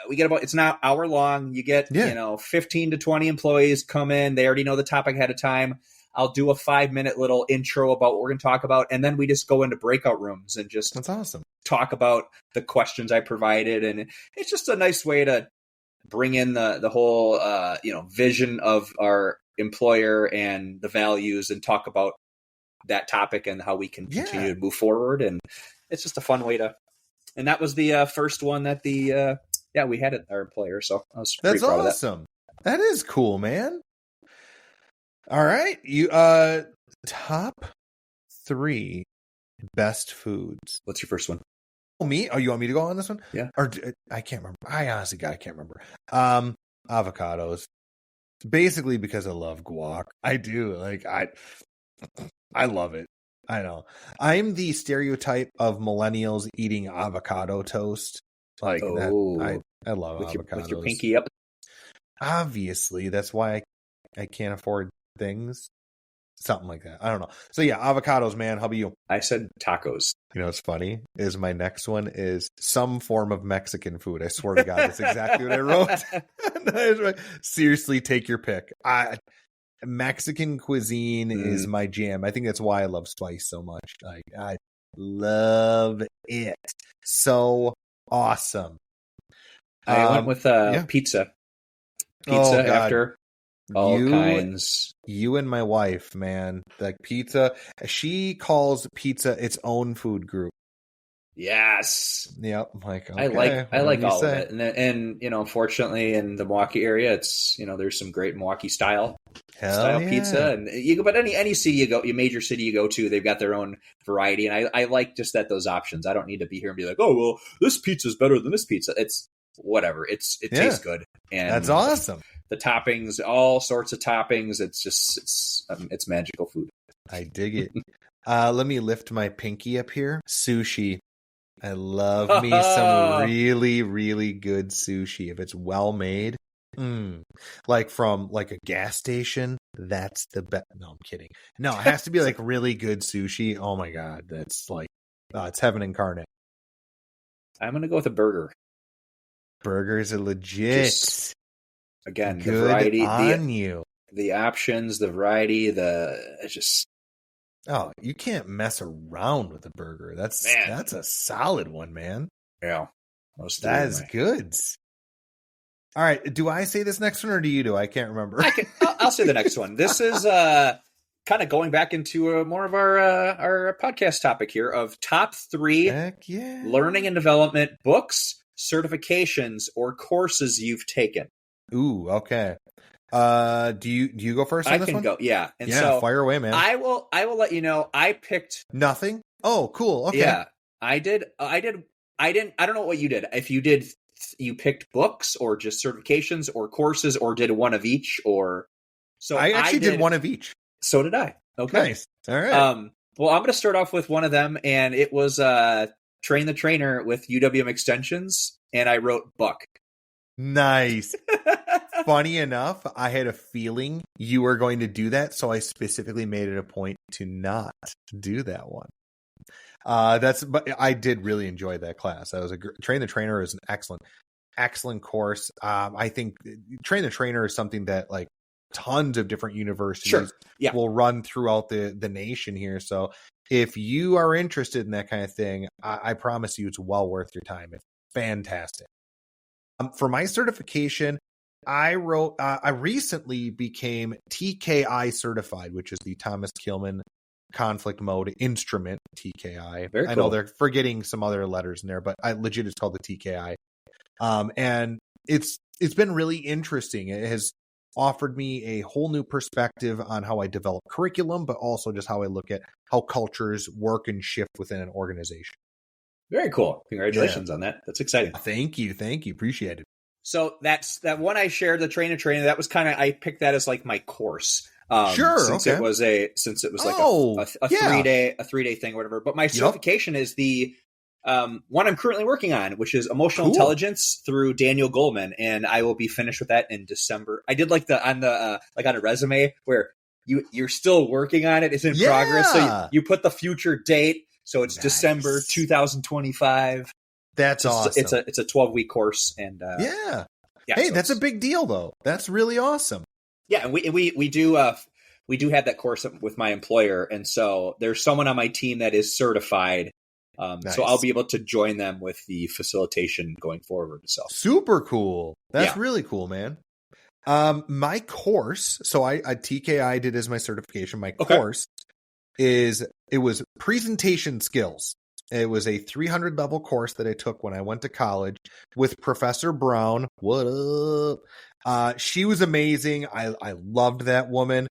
about, it's now hour long. You get, 15 to 20 employees come in. They already know the topic ahead of time. I'll do a 5-minute little intro about what we're going to talk about. And then we just go into breakout rooms and just That's awesome. Talk about the questions I provided. And it's just a nice way to bring in the whole, vision of our employer and the values and talk about that topic and how we can continue to move forward. And it's just a fun way to, and that was the first one that we had at our employer. So I was pretty proud awesome. of that. That is cool, man. All right. You, top 3 best foods. What's your first one? Me? Oh, you want me to go on this one? Yeah. Or I can't remember. I honestly, I can't remember. Avocados. Basically because I love guac. I do. Like I love it. I know. I'm the stereotype of millennials eating avocado toast. Like that. I love avocados. With your pinky up. Obviously, that's why I can't afford things. Something like that. I don't know. So yeah, avocados, man. How about you? I said tacos. You know what's funny is my next one is some form of Mexican food. I swear to God, that's exactly what I wrote. Seriously, take your pick. Mexican cuisine is my jam. I think that's why I love spice so much. Like I love it. So awesome. I went with pizza. Pizza after. All kinds. You and my wife, man. Like pizza. She calls pizza its own food group. Yes. Yep. Like okay, I like all of it. And unfortunately in the Milwaukee area, it's there's some great Milwaukee style pizza. And you go, but any city you go, your major city you go to, they've got their own variety. And I like just those options. I don't need to be here and be like, oh well, this pizza is better than this pizza. It's whatever. It tastes good. And that's awesome. The toppings, all sorts of toppings. It's just it's magical food. I dig it. Let me lift my pinky up here. Sushi. I love me some really, really good sushi. If it's well made, like from like a gas station, that's the best. No, I'm kidding. No, it has to be like really good sushi. Oh my God. That's like, it's heaven incarnate. I'm going to go with a burger. Burgers are legit. Again, good the variety, on you. The options, the variety, oh, you can't mess around with a burger. That's a solid one, man. Yeah, that is good. All right, do I say this next one or do you? I can't remember. I'll say the next one. This is kind of going back into more of our podcast topic here of top 3 learning and development books, certifications, or courses you've taken. Ooh, okay. Do you go first on this one? I can go, yeah. And so fire away, man. I will let you know. I picked nothing. Oh, cool. Okay. Yeah, I did. I don't know what you did. If you picked books or just certifications or courses or did one of each or. So I actually did one of each. So did I. Okay. Nice. All right. Well, I'm going to start off with one of them, and it was Train the Trainer with UWM Extensions, and I wrote Buck. Nice. Funny enough, I had a feeling you were going to do that, so I specifically made it a point to not do that one. But I did really enjoy that class. That was Train the Trainer is an excellent course. I think Train the Trainer is something that like tons of different universities will run throughout the nation here. So if you are interested in that kind of thing, I promise you it's well worth your time. It's fantastic. For my certification, I recently became TKI certified, which is the Thomas Kilmann Conflict Mode Instrument TKI. Very cool. I know they're forgetting some other letters in there, but I legit it's called the TKI. And it's been really interesting. It has offered me a whole new perspective on how I develop curriculum, but also just how I look at how cultures work and shift within an organization. Very cool. Congratulations on that. That's exciting. Thank you. Appreciate it. So that's that one I shared, the Train the Trainer. That was kind of, I picked that as like my course. Since it was like a 3-day thing or whatever. But my certification is the one I'm currently working on, which is emotional intelligence through Daniel Goleman, and I will be finished with that in December. I did like on a resume where you're still working on it. It's in progress, so you put the future date, so it's December 2025. That's awesome. It's a 12-week course, and hey, so that's a big deal, though. That's really awesome. Yeah, and we do have that course with my employer, and so there's someone on my team that is certified. So I'll be able to join them with the facilitation going forward. So super cool. That's really cool, man. My course, so I TKI did as my certification. My course was presentation skills. It was a 300 level course that I took when I went to college with Professor Brown. What up? She was amazing. I loved that woman.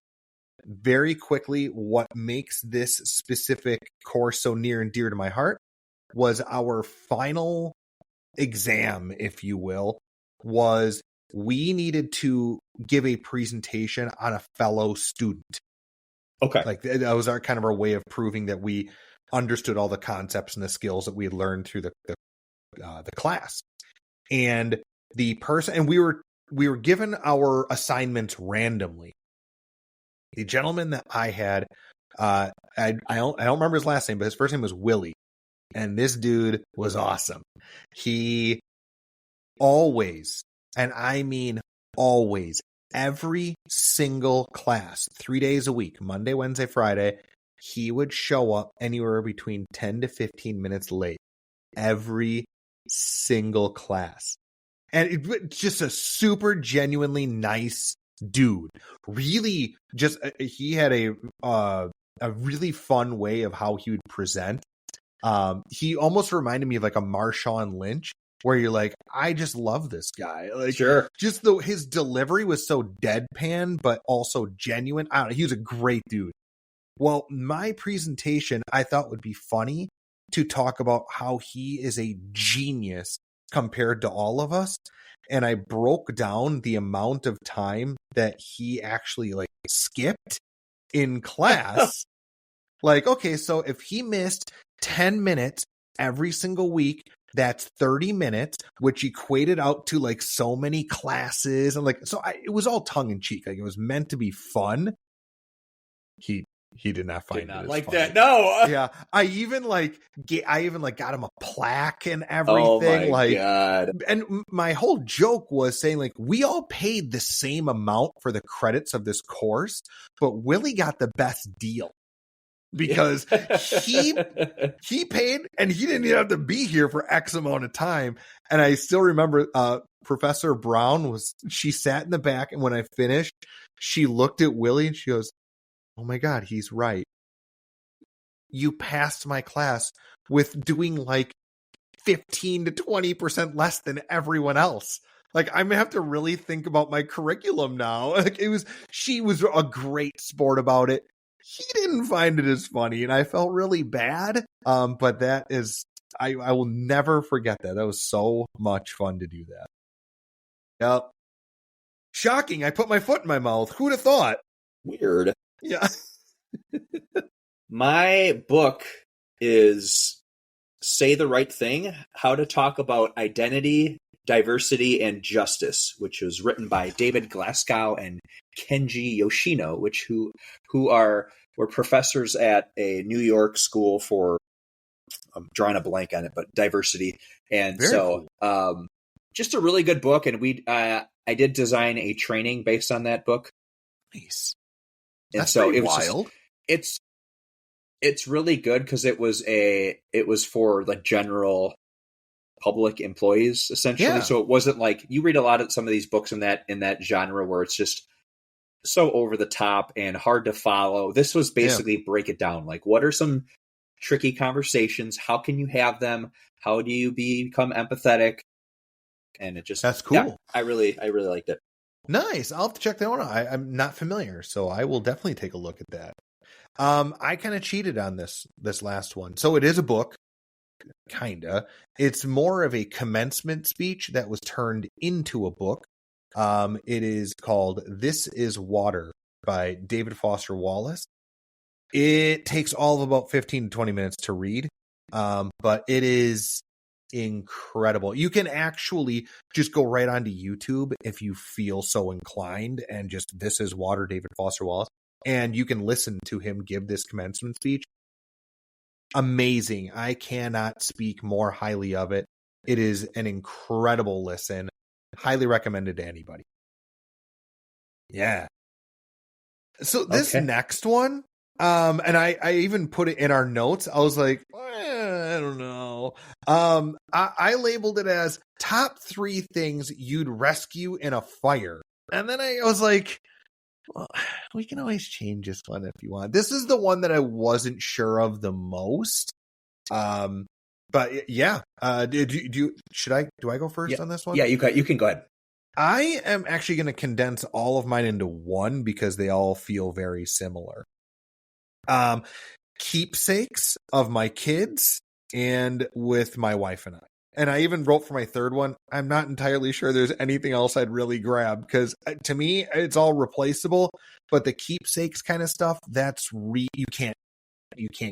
Very quickly, what makes this specific course so near and dear to my heart was our final exam, if you will, was we needed to give a presentation on a fellow student. Okay. Like that was our kind of our way of proving that we understood all the concepts and the skills that we had learned through the class. And the person, and we were given our assignments randomly. The gentleman that I had, I don't remember his last name, but his first name was Willie. And this dude was awesome. He always, and I mean always, every single class, 3 days a week, Monday, Wednesday, Friday, he would show up anywhere between 10 to 15 minutes late. Every single class. And it's just a super genuinely nice dude. Really just, he had a really fun way of how he would present. He almost reminded me of like a Marshawn Lynch, where you're like, I just love this guy. Like, sure. Just though his delivery was so deadpan, but also genuine. I don't know. He was a great dude. Well, my presentation I thought would be funny to talk about how he is a genius compared to all of us. And I broke down the amount of time that he actually like skipped in class. Like, okay, so if he missed 10 minutes every single week, that's 30 minutes, which equated out to like so many classes. And like, so it was all tongue in cheek. Like it was meant to be fun. He did not find it like funny. That. No. Yeah. I even got him a plaque and everything. Oh my God. And my whole joke was saying like, we all paid the same amount for the credits of this course, but Willie got the best deal because he paid and he didn't even have to be here for X amount of time. And I still remember, Professor Brown she sat in the back. And when I finished, she looked at Willie and she goes, oh my God, he's right. You passed my class with doing like 15 to 20% less than everyone else. Like I'm gonna have to really think about my curriculum now. Like she was a great sport about it. He didn't find it as funny and I felt really bad. But that is, I will never forget that. That was so much fun to do that. Yep. Shocking. I put my foot in my mouth. Who'd have thought? Weird. Yeah. My book is Say the Right Thing, How to Talk About Identity, Diversity, and Justice, which was written by David Glasgow and Kenji Yoshino, who were professors at a New York school for, I'm drawing a blank on it, but diversity. And Very so cool. Just a really good book. And I did design a training based on that book. Nice. And that's so it was wild. It's really good because it was for the general public employees essentially. Yeah. So it wasn't like you read a lot of some of these books in that genre where it's just so over the top and hard to follow. This was basically break it down. Like, what are some tricky conversations? How can you have them? How do you become empathetic? And that's cool. Yeah, I really liked it. Nice. I'll have to check that one out. I'm not familiar, so I will definitely take a look at that. I kind of cheated on this last one. So it is a book, kinda. It's more of a commencement speech that was turned into a book. It is called This Is Water by David Foster Wallace. It takes all of about 15 to 20 minutes to read. But it is incredible. You can actually just go right onto YouTube if you feel so inclined and just, this is Water David Foster Wallace, and you can listen to him give this commencement speech. Amazing. I cannot speak more highly of it. It is an incredible listen. Highly recommended to anybody. Yeah. So this next one, and I even put it in our notes. I was like, I don't know. I labeled it as top 3 things you'd rescue in a fire. And then I was like, well, we can always change this one if you want. This is the one that I wasn't sure of the most. But yeah, do I go first on this one? Yeah, you can go ahead. I am actually going to condense all of mine into one because they all feel very similar. Keepsakes of my kids and with my wife and I. And I even wrote for my third one, I'm not entirely sure there's anything else I'd really grab because to me, it's all replaceable. But the keepsakes kind of stuff, that's you can't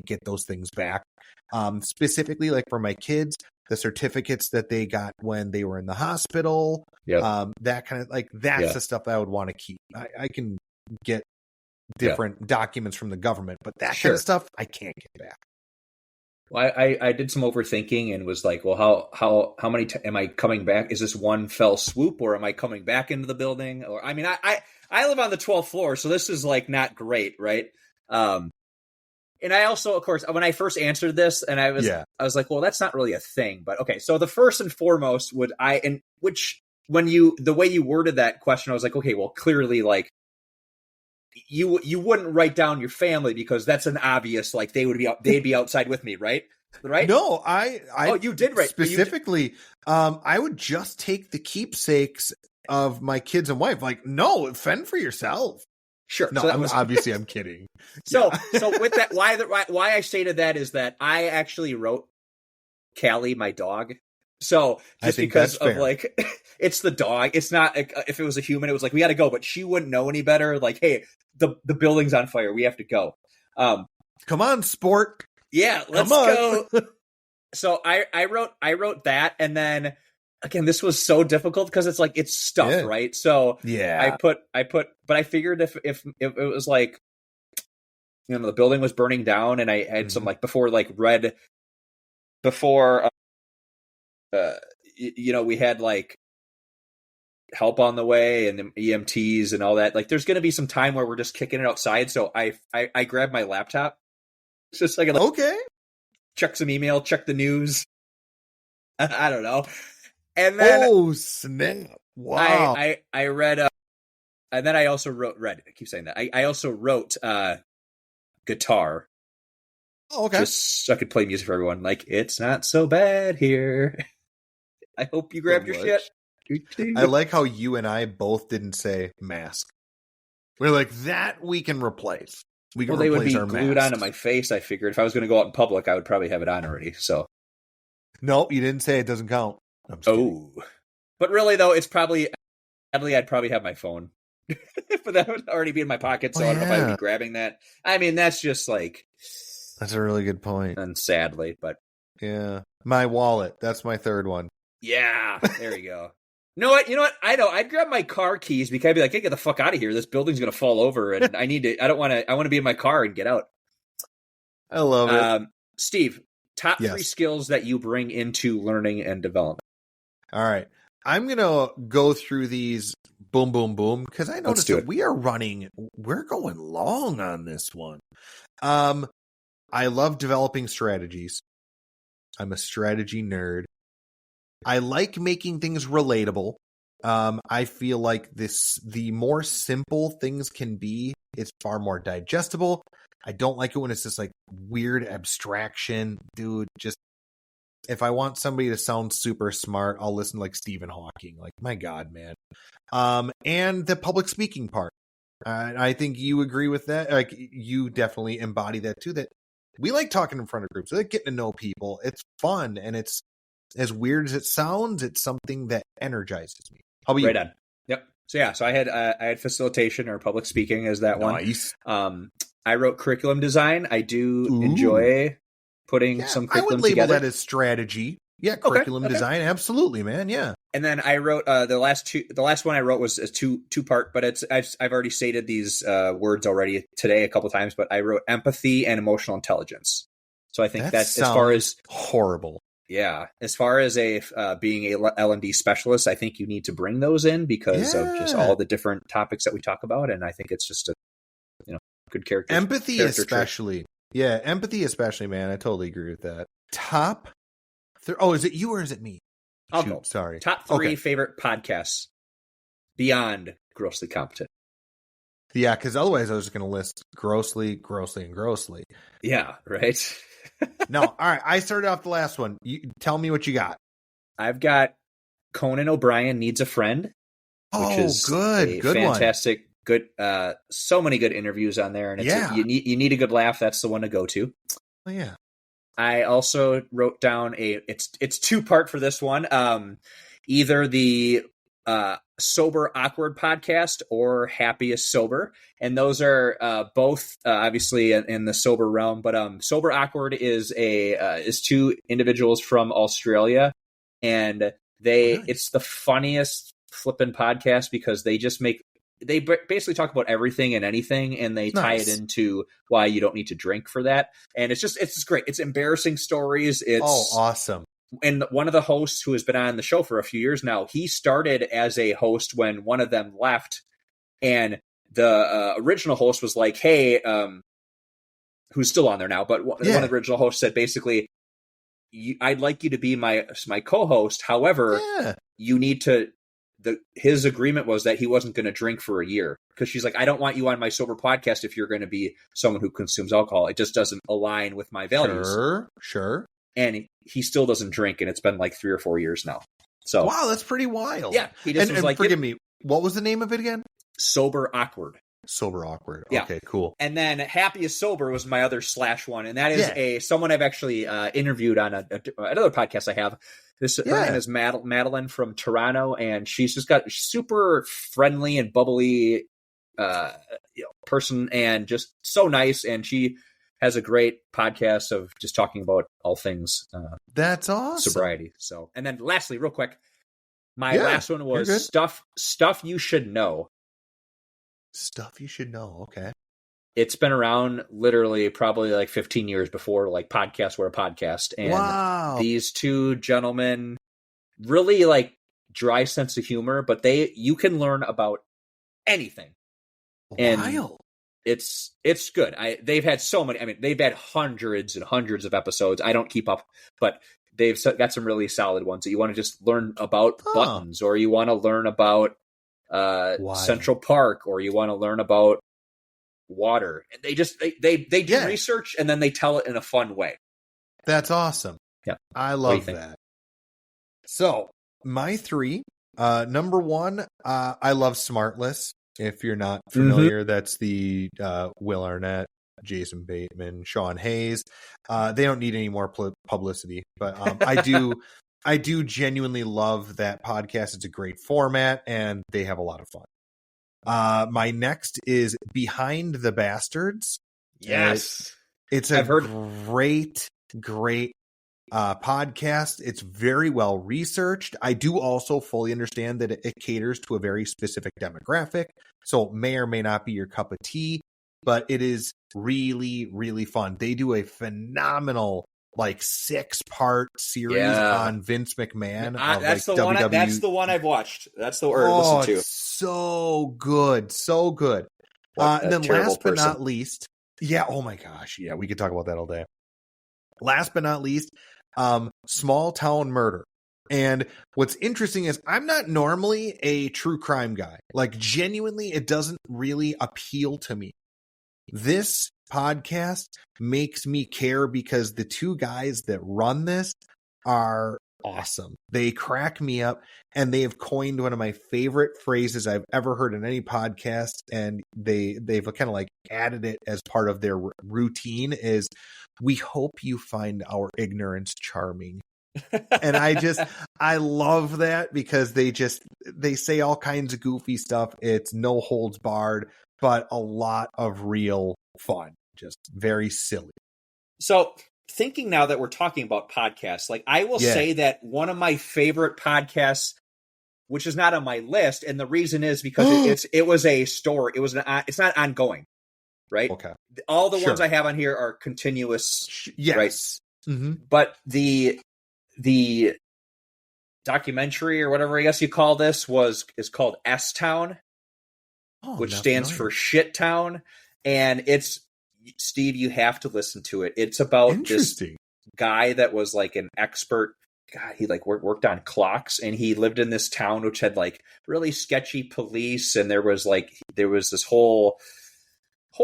get those things back. Specifically, like for my kids, the certificates that they got when they were in the hospital, that kind of that's the stuff that I would want to keep. I can get different documents from the government, but that kind of stuff I can't get back. Well, I did some overthinking and was like, well, how many am I coming back? Is this one fell swoop, or am I coming back into the building? Or I mean, I live on the 12th floor, so this is like not great, right? And I also, of course, when I first answered this, and I was like, well, that's not really a thing, but okay. So the first and foremost the way you worded that question, I was like, okay, well, clearly, like you wouldn't write down your family because that's an obvious, like they'd be outside with me, right? Right? No, you did write specifically. I would just take the keepsakes of my kids and wife. Like, no, fend for yourself. Sure. No, so obviously I'm kidding. So with that, why I stated that is that I actually wrote Callie, my dog. So just because of like, it's the dog. It's not like, if it was a human, it was like, we got to go, but she wouldn't know any better. Like, hey, the building's on fire. We have to go. Come on, sport. Yeah, let's go. So I wrote that, and then again, this was so difficult because it's like it's stuff, right? So I put, but I figured if it was like, the building was burning down, and I had some like we had like help on the way and EMTs and all that. Like, there's going to be some time where we're just kicking it outside. So I grabbed my laptop. It's just like, check some email, check the news. I don't know. And then snap! Wow. I read, and then I also I keep saying that. I also wrote guitar. Oh, okay. Just so I could play music for everyone. Like, it's not so bad here. I hope you grabbed your shit. I like how you and I both didn't say mask. We're like, that we can replace. We can replace our masks. They would be glued onto my face, I figured. If I was going to go out in public, I would probably have it on already. So, no, you didn't say it doesn't count. But really, though, it's probably, sadly, I'd probably have my phone. But that would already be in my pocket, so I don't know if I would be grabbing that. I mean, that's just like... That's a really good point. And sadly, but... Yeah. My wallet. That's my third one. Yeah. There you go. You know what? I know. I'd grab my car keys because I'd be like, hey, get the fuck out of here. This building's going to fall over, and I want to be in my car and get out. I love it. Steve, top 3 skills that you bring into learning and development. All right. I'm going to go through these boom, boom, boom, because I noticed that we're going long on this one. I love developing strategies. I'm a strategy nerd. I like making things relatable. I feel like the more simple things can be, it's far more digestible. I don't like it when it's just like weird abstraction. Dude, just if I want somebody to sound super smart, I'll listen to like Stephen Hawking. Like, my God, man. And the public speaking part. I think you agree with that. Like, you definitely embody that too, that we like talking in front of groups. We like getting to know people. It's fun, and it's as weird as it sounds, it's something that energizes me. How about you? Right on. Yep. So I had facilitation or public speaking as that one. Nice. I wrote curriculum design. I do enjoy putting some I would curriculum label together. that as strategy. Yeah, curriculum design, absolutely, man. Yeah. And then I wrote the last one I wrote was a two part, but I've already stated these words already today a couple times, but I wrote empathy and emotional intelligence. So I think that as far as horrible. Yeah, as far as being a L&D specialist, I think you need to bring those in because of just all the different topics that we talk about, and I think it's just a good character. Empathy, especially. Trait. Yeah, empathy, especially, man. I totally agree with that. Top. Is it you or is it me? I'll go. Sorry. Top 3 favorite podcasts beyond Grossly Competent. Yeah, because otherwise I was just going to list grossly, and grossly. Yeah, right. No, all right. I started off the last one. You tell me what you got. I've got Conan O'Brien Needs a Friend. Which is good fantastic. One. Good. So many good interviews on there, and you need a good laugh. That's the one to go to. Oh, yeah. I also wrote down it's 2-part for this one. Either the Sober Awkward podcast or Happiest Sober, and those are both obviously in the sober realm. But Sober Awkward is is 2 individuals from Australia, and it's the funniest flipping podcast because they basically talk about everything and anything, and they tie it into why you don't need to drink for that. And it's just great. It's embarrassing stories. It's awesome. And one of the hosts who has been on the show for a few years now, he started as a host when one of them left, and the original host was like, hey, who's still on there now, but one of the original hosts said basically, I'd like you to be my co-host. However, you need to, his agreement was that he wasn't going to drink for a year, because she's like, I don't want you on my sober podcast if you're going to be someone who consumes alcohol. It just doesn't align with my values. Sure. And he still doesn't drink, and it's been like 3 or 4 years now. So wow, that's pretty wild. Yeah, he just was like, forgive me, what was the name of it again? Sober Awkward. Sober Awkward. Yeah. Okay, cool. And then Happiest Sober was my other /one, and that is someone I've actually interviewed on another podcast I have. Her name is Madeline from Toronto, and she's just got super friendly and bubbly person, and just so nice, and she has a great podcast of just talking about all things that's awesome. Sobriety. So, and then lastly, real quick, my last one was stuff you should know. Stuff you should know. Okay. It's been around literally probably like 15 years before like podcasts were a podcast. And these 2 gentlemen really like dry sense of humor, but you can learn about anything. And it's good. They've had so many, they've had hundreds and hundreds of episodes. I don't keep up, but they've got some really solid ones that you want to just learn about buttons, or you want to learn about Central Park, or you want to learn about water. And they do research, and then they tell it in a fun way. That's awesome. Yeah, I love that. So my 3, number 1, I love Smartless. If you're not familiar, that's the Will Arnett, Jason Bateman, Sean Hayes. They don't need any more publicity, but I do genuinely love that podcast. It's a great format, and they have a lot of fun. My next is Behind the Bastards. Yes. It's a great podcast. It's very well researched. I do also fully understand that it caters to a very specific demographic, so it may or may not be your cup of tea, but it is really, really fun. They do a phenomenal 6-part series on Vince McMahon. That's the one. That's the one I've watched. That's the word listened to. So good, so good. And then last but not least, oh my gosh, we could talk about that all day. Last but not least, Small Town Murder. And what's interesting is I'm not normally a true crime guy. Like, genuinely, it doesn't really appeal to me. This podcast makes me care because the 2 guys that run this are awesome. They crack me up, and they have coined one of my favorite phrases I've ever heard in any podcast, and they've kind of like added it as part of their routine is, we hope you find our ignorance charming. And I love that because they say all kinds of goofy stuff. It's no holds barred, but a lot of real fun. Just very silly. So thinking now that we're talking about podcasts, like I will say that one of my favorite podcasts, which is not on my list, and the reason is because it was a story. It's not ongoing, right? Okay. All the ones I have on here are continuous, yes. right? Mm-hmm. But the documentary or whatever I guess you call this is called S Town, which stands for Shit Town, and it's Steve. You have to listen to it. It's about this guy that was like an expert. God, he like worked on clocks, and he lived in this town which had like really sketchy police, and there was this whole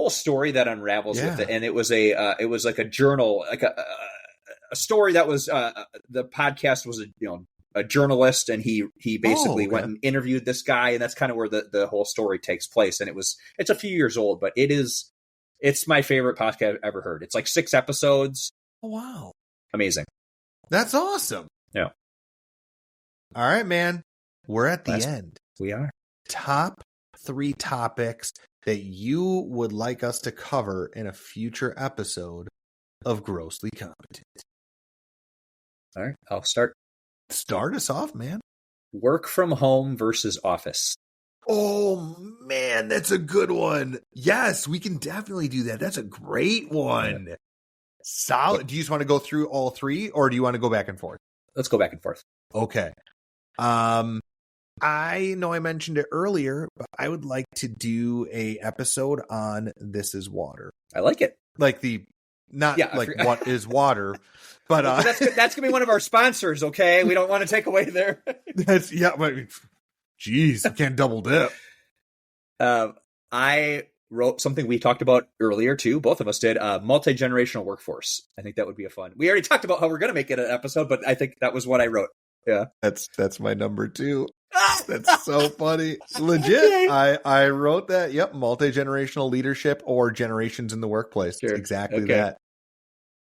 story that unravels with it, and it was like a journal, like a story that was the podcast was a journalist, and he basically went and interviewed this guy, and that's kind of where the whole story takes place. And it's a few years old, but it's my favorite podcast I've ever heard. It's like 6 episodes. Oh, wow. Amazing. That's awesome. Yeah. All right, man. We're at the end. We are. Top 3 topics that you would like us to cover in a future episode of Grossly Competent. All right. I'll start. Start us off, man. Work from home versus office. Oh, man, that's a good one. Yes, we can definitely do that. That's a great one. Yeah. Solid. Do you just want to go through all 3, or do you want to go back and forth? Let's go back and forth. Okay. I know I mentioned it earlier, but I would like to do a episode on This Is Water. I like it. Like what is water, but that's gonna be one of our sponsors. Okay, we don't want to take away there. But geez, you can't double dip. I wrote something we talked about earlier too. Both of us did. Multi-generational workforce. I think that would be a fun. We already talked about how we're going to make it an episode, but I think that was what I wrote. Yeah, that's my number 2. That's so funny. Legit. I wrote that. Yep. Multi-generational leadership or generations in the workplace. Sure. Exactly that.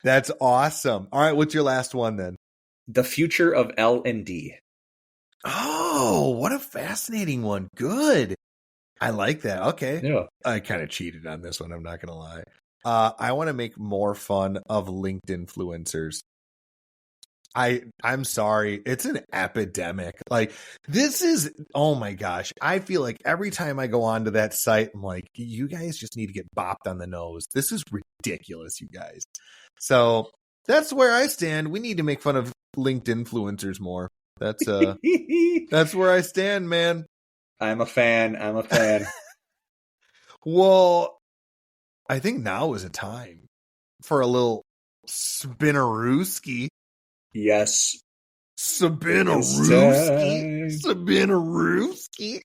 That's awesome. All right. What's your last one then? The future of L&D. Oh, what a fascinating one. Good. I like that. Okay. Yeah. I kind of cheated on this one. I'm not going to lie. I want to make more fun of LinkedIn influencers. I'm sorry. It's an epidemic. Like, this is, oh my gosh. I feel like every time I go onto that site, I'm like, you guys just need to get bopped on the nose. This is ridiculous, you guys. So that's where I stand. We need to make fun of LinkedIn influencers more. That's where I stand, man. I'm a fan. Well, I think now is a time for a little spinnerooski. Yes. Spinnerooski.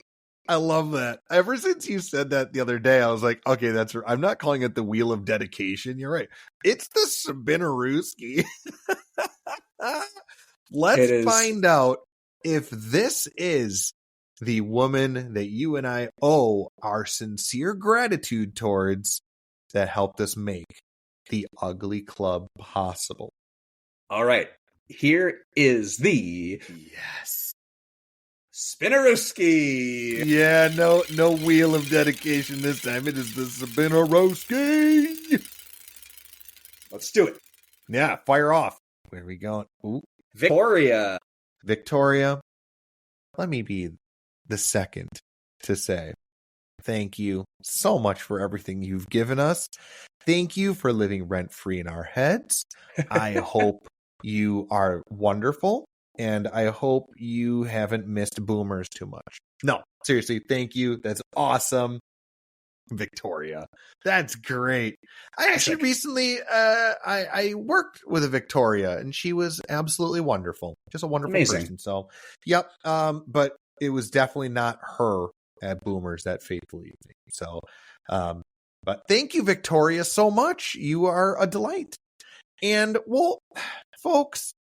I love that. Ever since you said that the other day, I was like, okay, I'm not calling it the Wheel of Dedication. You're right. It's the spinnerooski. Let's find out if this is the woman that you and I owe our sincere gratitude towards that helped us make the Ugly Club possible. All right. Here is the Spinnerooski. Yeah, no Wheel of Dedication this time. It is the Spinnerooski. Let's do it. Yeah, fire off. Where are we going? Ooh. Victoria. Let me be the second to say thank you so much for everything you've given us. Thank you for living rent-free in our heads. I hope you are wonderful, and I hope you haven't missed boomers too much. No, seriously, thank you. That's awesome. Victoria. That's great. I actually recently I worked with a Victoria, and she was absolutely wonderful. Just a wonderful person. So, yep. But it was definitely not her at Boomers that fateful evening. So, but thank you, Victoria, so much. You are a delight. And, well, folks,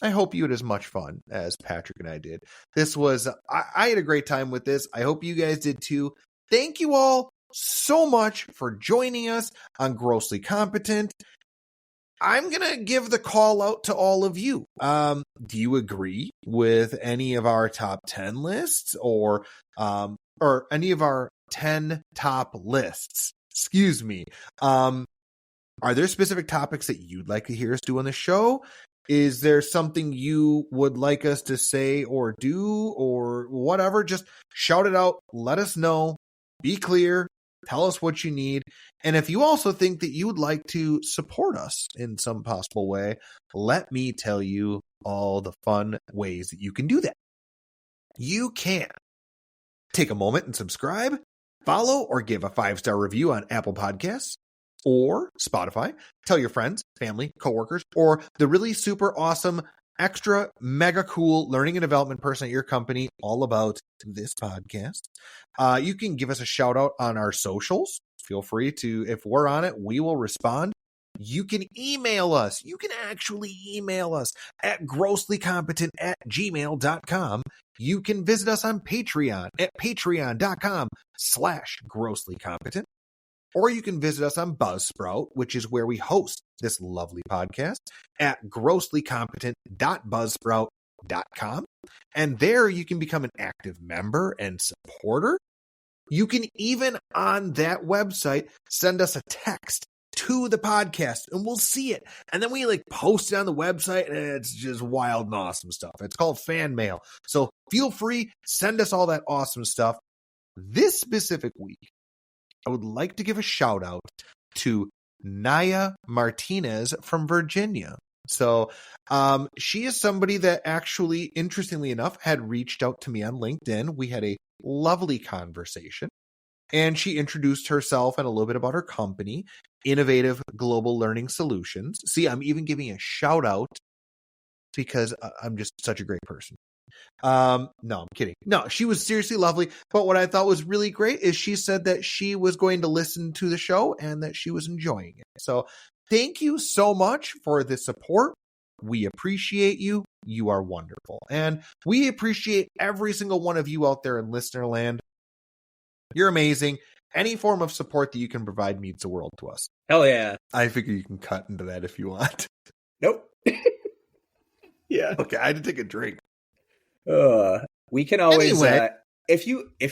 I hope you had as much fun as Patrick and I did. This was, I had a great time with this. I hope you guys did too. Thank you all so much for joining us on Grossly Competent. I'm going to give the call out to all of you. Do you agree with any of our top 10 lists or any of our 10 top lists? Excuse me. Are there specific topics that you'd like to hear us do on the show? Is there something you would like us to say or do or whatever? Just shout it out. Let us know. Be clear. Tell us what you need. And if you also think that you would like to support us in some possible way, let me tell you all the fun ways that you can do that. You can take a moment and subscribe, follow, or give a 5-star review on Apple Podcasts or Spotify. Tell your friends, family, coworkers, or the really super awesome, extra, mega cool learning and development person at your company all about this podcast. You can give us a shout out on our socials. Feel free to, if we're on it, we will respond. You can email us. You can actually email us at grosslycompetent@gmail.com. You can visit us on Patreon at patreon.com/grosslycompetent. Or you can visit us on Buzzsprout, which is where we host this lovely podcast, at grosslycompetent.buzzsprout.com. And there you can become an active member and supporter. You can even on that website send us a text to the podcast and we'll see it. And then we post it on the website and it's just wild and awesome stuff. It's called fan mail. So feel free, send us all that awesome stuff. This specific week, I would like to give a shout out to Naya Martinez from Virginia. So she is somebody that actually, interestingly enough, had reached out to me on LinkedIn. We had a lovely conversation and she introduced herself and a little bit about her company, Innovative Global Learning Solutions. See, I'm even giving a shout out because I'm just such a great person. No, I'm kidding. No, she was seriously lovely. But what I thought was really great is she said that she was going to listen to the show and that she was enjoying it. So thank you so much for the support. We appreciate you. You are wonderful. And we appreciate every single one of you out there in listener land. You're amazing. Any form of support that you can provide means the world to us. Hell yeah. I figure you can cut into that if you want. Nope. Yeah. Okay, I had to take a drink. We can always Anyway. if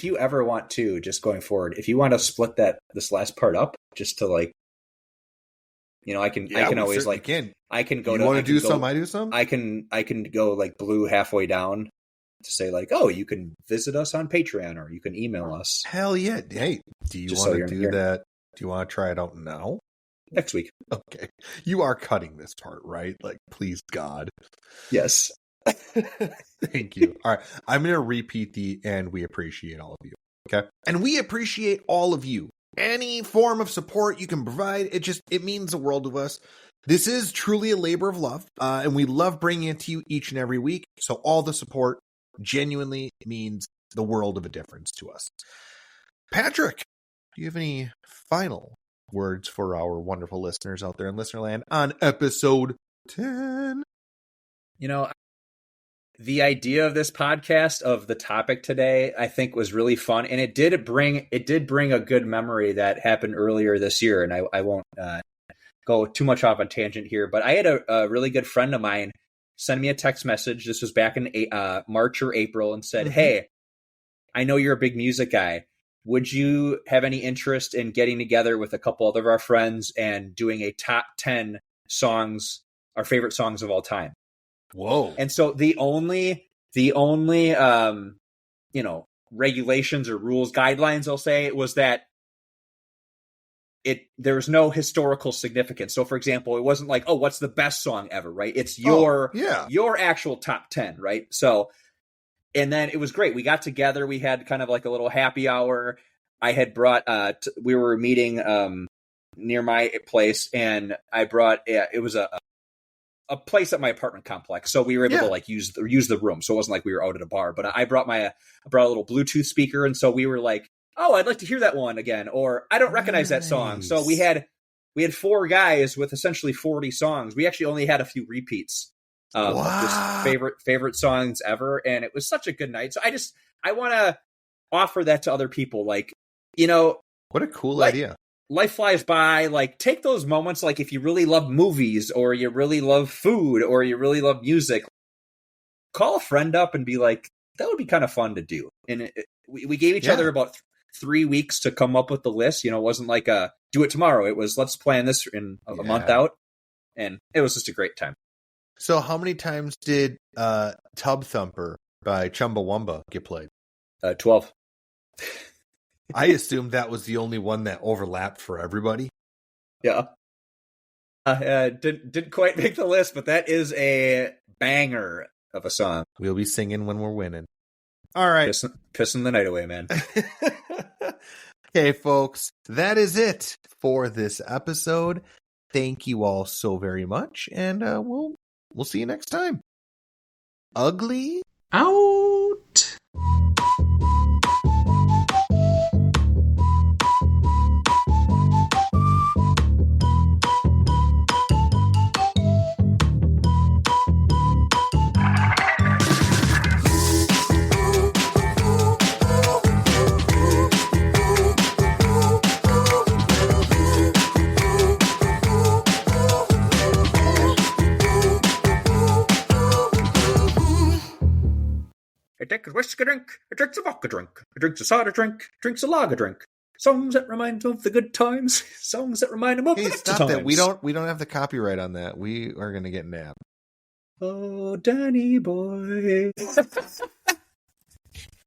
you ever want to, just going forward, if you want to split this last part up just to I can always I can go you to want to do go, some, I do some. I can go blue halfway down to say you can visit us on Patreon or you can email us. Hell yeah. Hey, do you want to do that? Do you want to try it out now? Next week. Okay. You are cutting this part, right? Please God. Yes. Thank you. All right. I'm going to repeat and we appreciate all of you. Okay. And we appreciate all of you. Any form of support you can provide, it means the world to us. This is truly a labor of love, and we love bringing it to you each and every week. So all the support genuinely means the world of a difference to us. Patrick, do you have any final words for our wonderful listeners out there in Listenerland on episode 10? The idea of this podcast, of the topic today, I think was really fun, and it did bring a good memory that happened earlier this year. And I won't go too much off a tangent here, but I had a really good friend of mine send me a text message. This was back in March or April, and said, "Hey, I know you're a big music guy. Would you have any interest in getting together with a couple other of our friends and doing a top 10 songs, our favorite songs of all time?" Whoa. And so the only regulations or rules, guidelines, I'll say, was that there's no historical significance. So for example, it wasn't like, oh, what's the best song ever, right? It's your actual top 10, right? So, and then it was great. We got together, we had kind of like a little happy hour. I had brought we were meeting near my place, and I brought it was a place at my apartment complex, so we were able to use the room. So it wasn't like we were out at a bar. But I brought a little Bluetooth speaker, and so we were like, "Oh, I'd like to hear that one again," or "I don't recognize that song." So we had 4 guys with essentially 40 songs. We actually only had a few repeats of just favorite songs ever, and it was such a good night. So I want to offer that to other people. What a cool idea. Life flies by. Take those moments. If you really love movies, or you really love food, or you really love music, call a friend up and be like, that would be kind of fun to do. And we gave each other about 3 weeks to come up with the list. You know, it wasn't like a do it tomorrow. It was let's plan this in a month out, and it was just a great time. So how many times did Tub Thumper by Chumbawamba get played? 12. I assumed that was the only one that overlapped for everybody. Yeah. Didn't quite make the list, but that is a banger of a song. We'll be singing when we're winning. All right. Pissing the night away, man. Okay, folks, that is it for this episode. Thank you all so very much, and we'll see you next time. Ugly out. I take a whiskey drink, I drinks a vodka drink, I drinks a soda drink, drinks a lager drink. Songs that remind him of the good times, songs that remind him of the good stop times. That. We don't have the copyright on that. We are gonna get nabbed. Oh, Danny boy.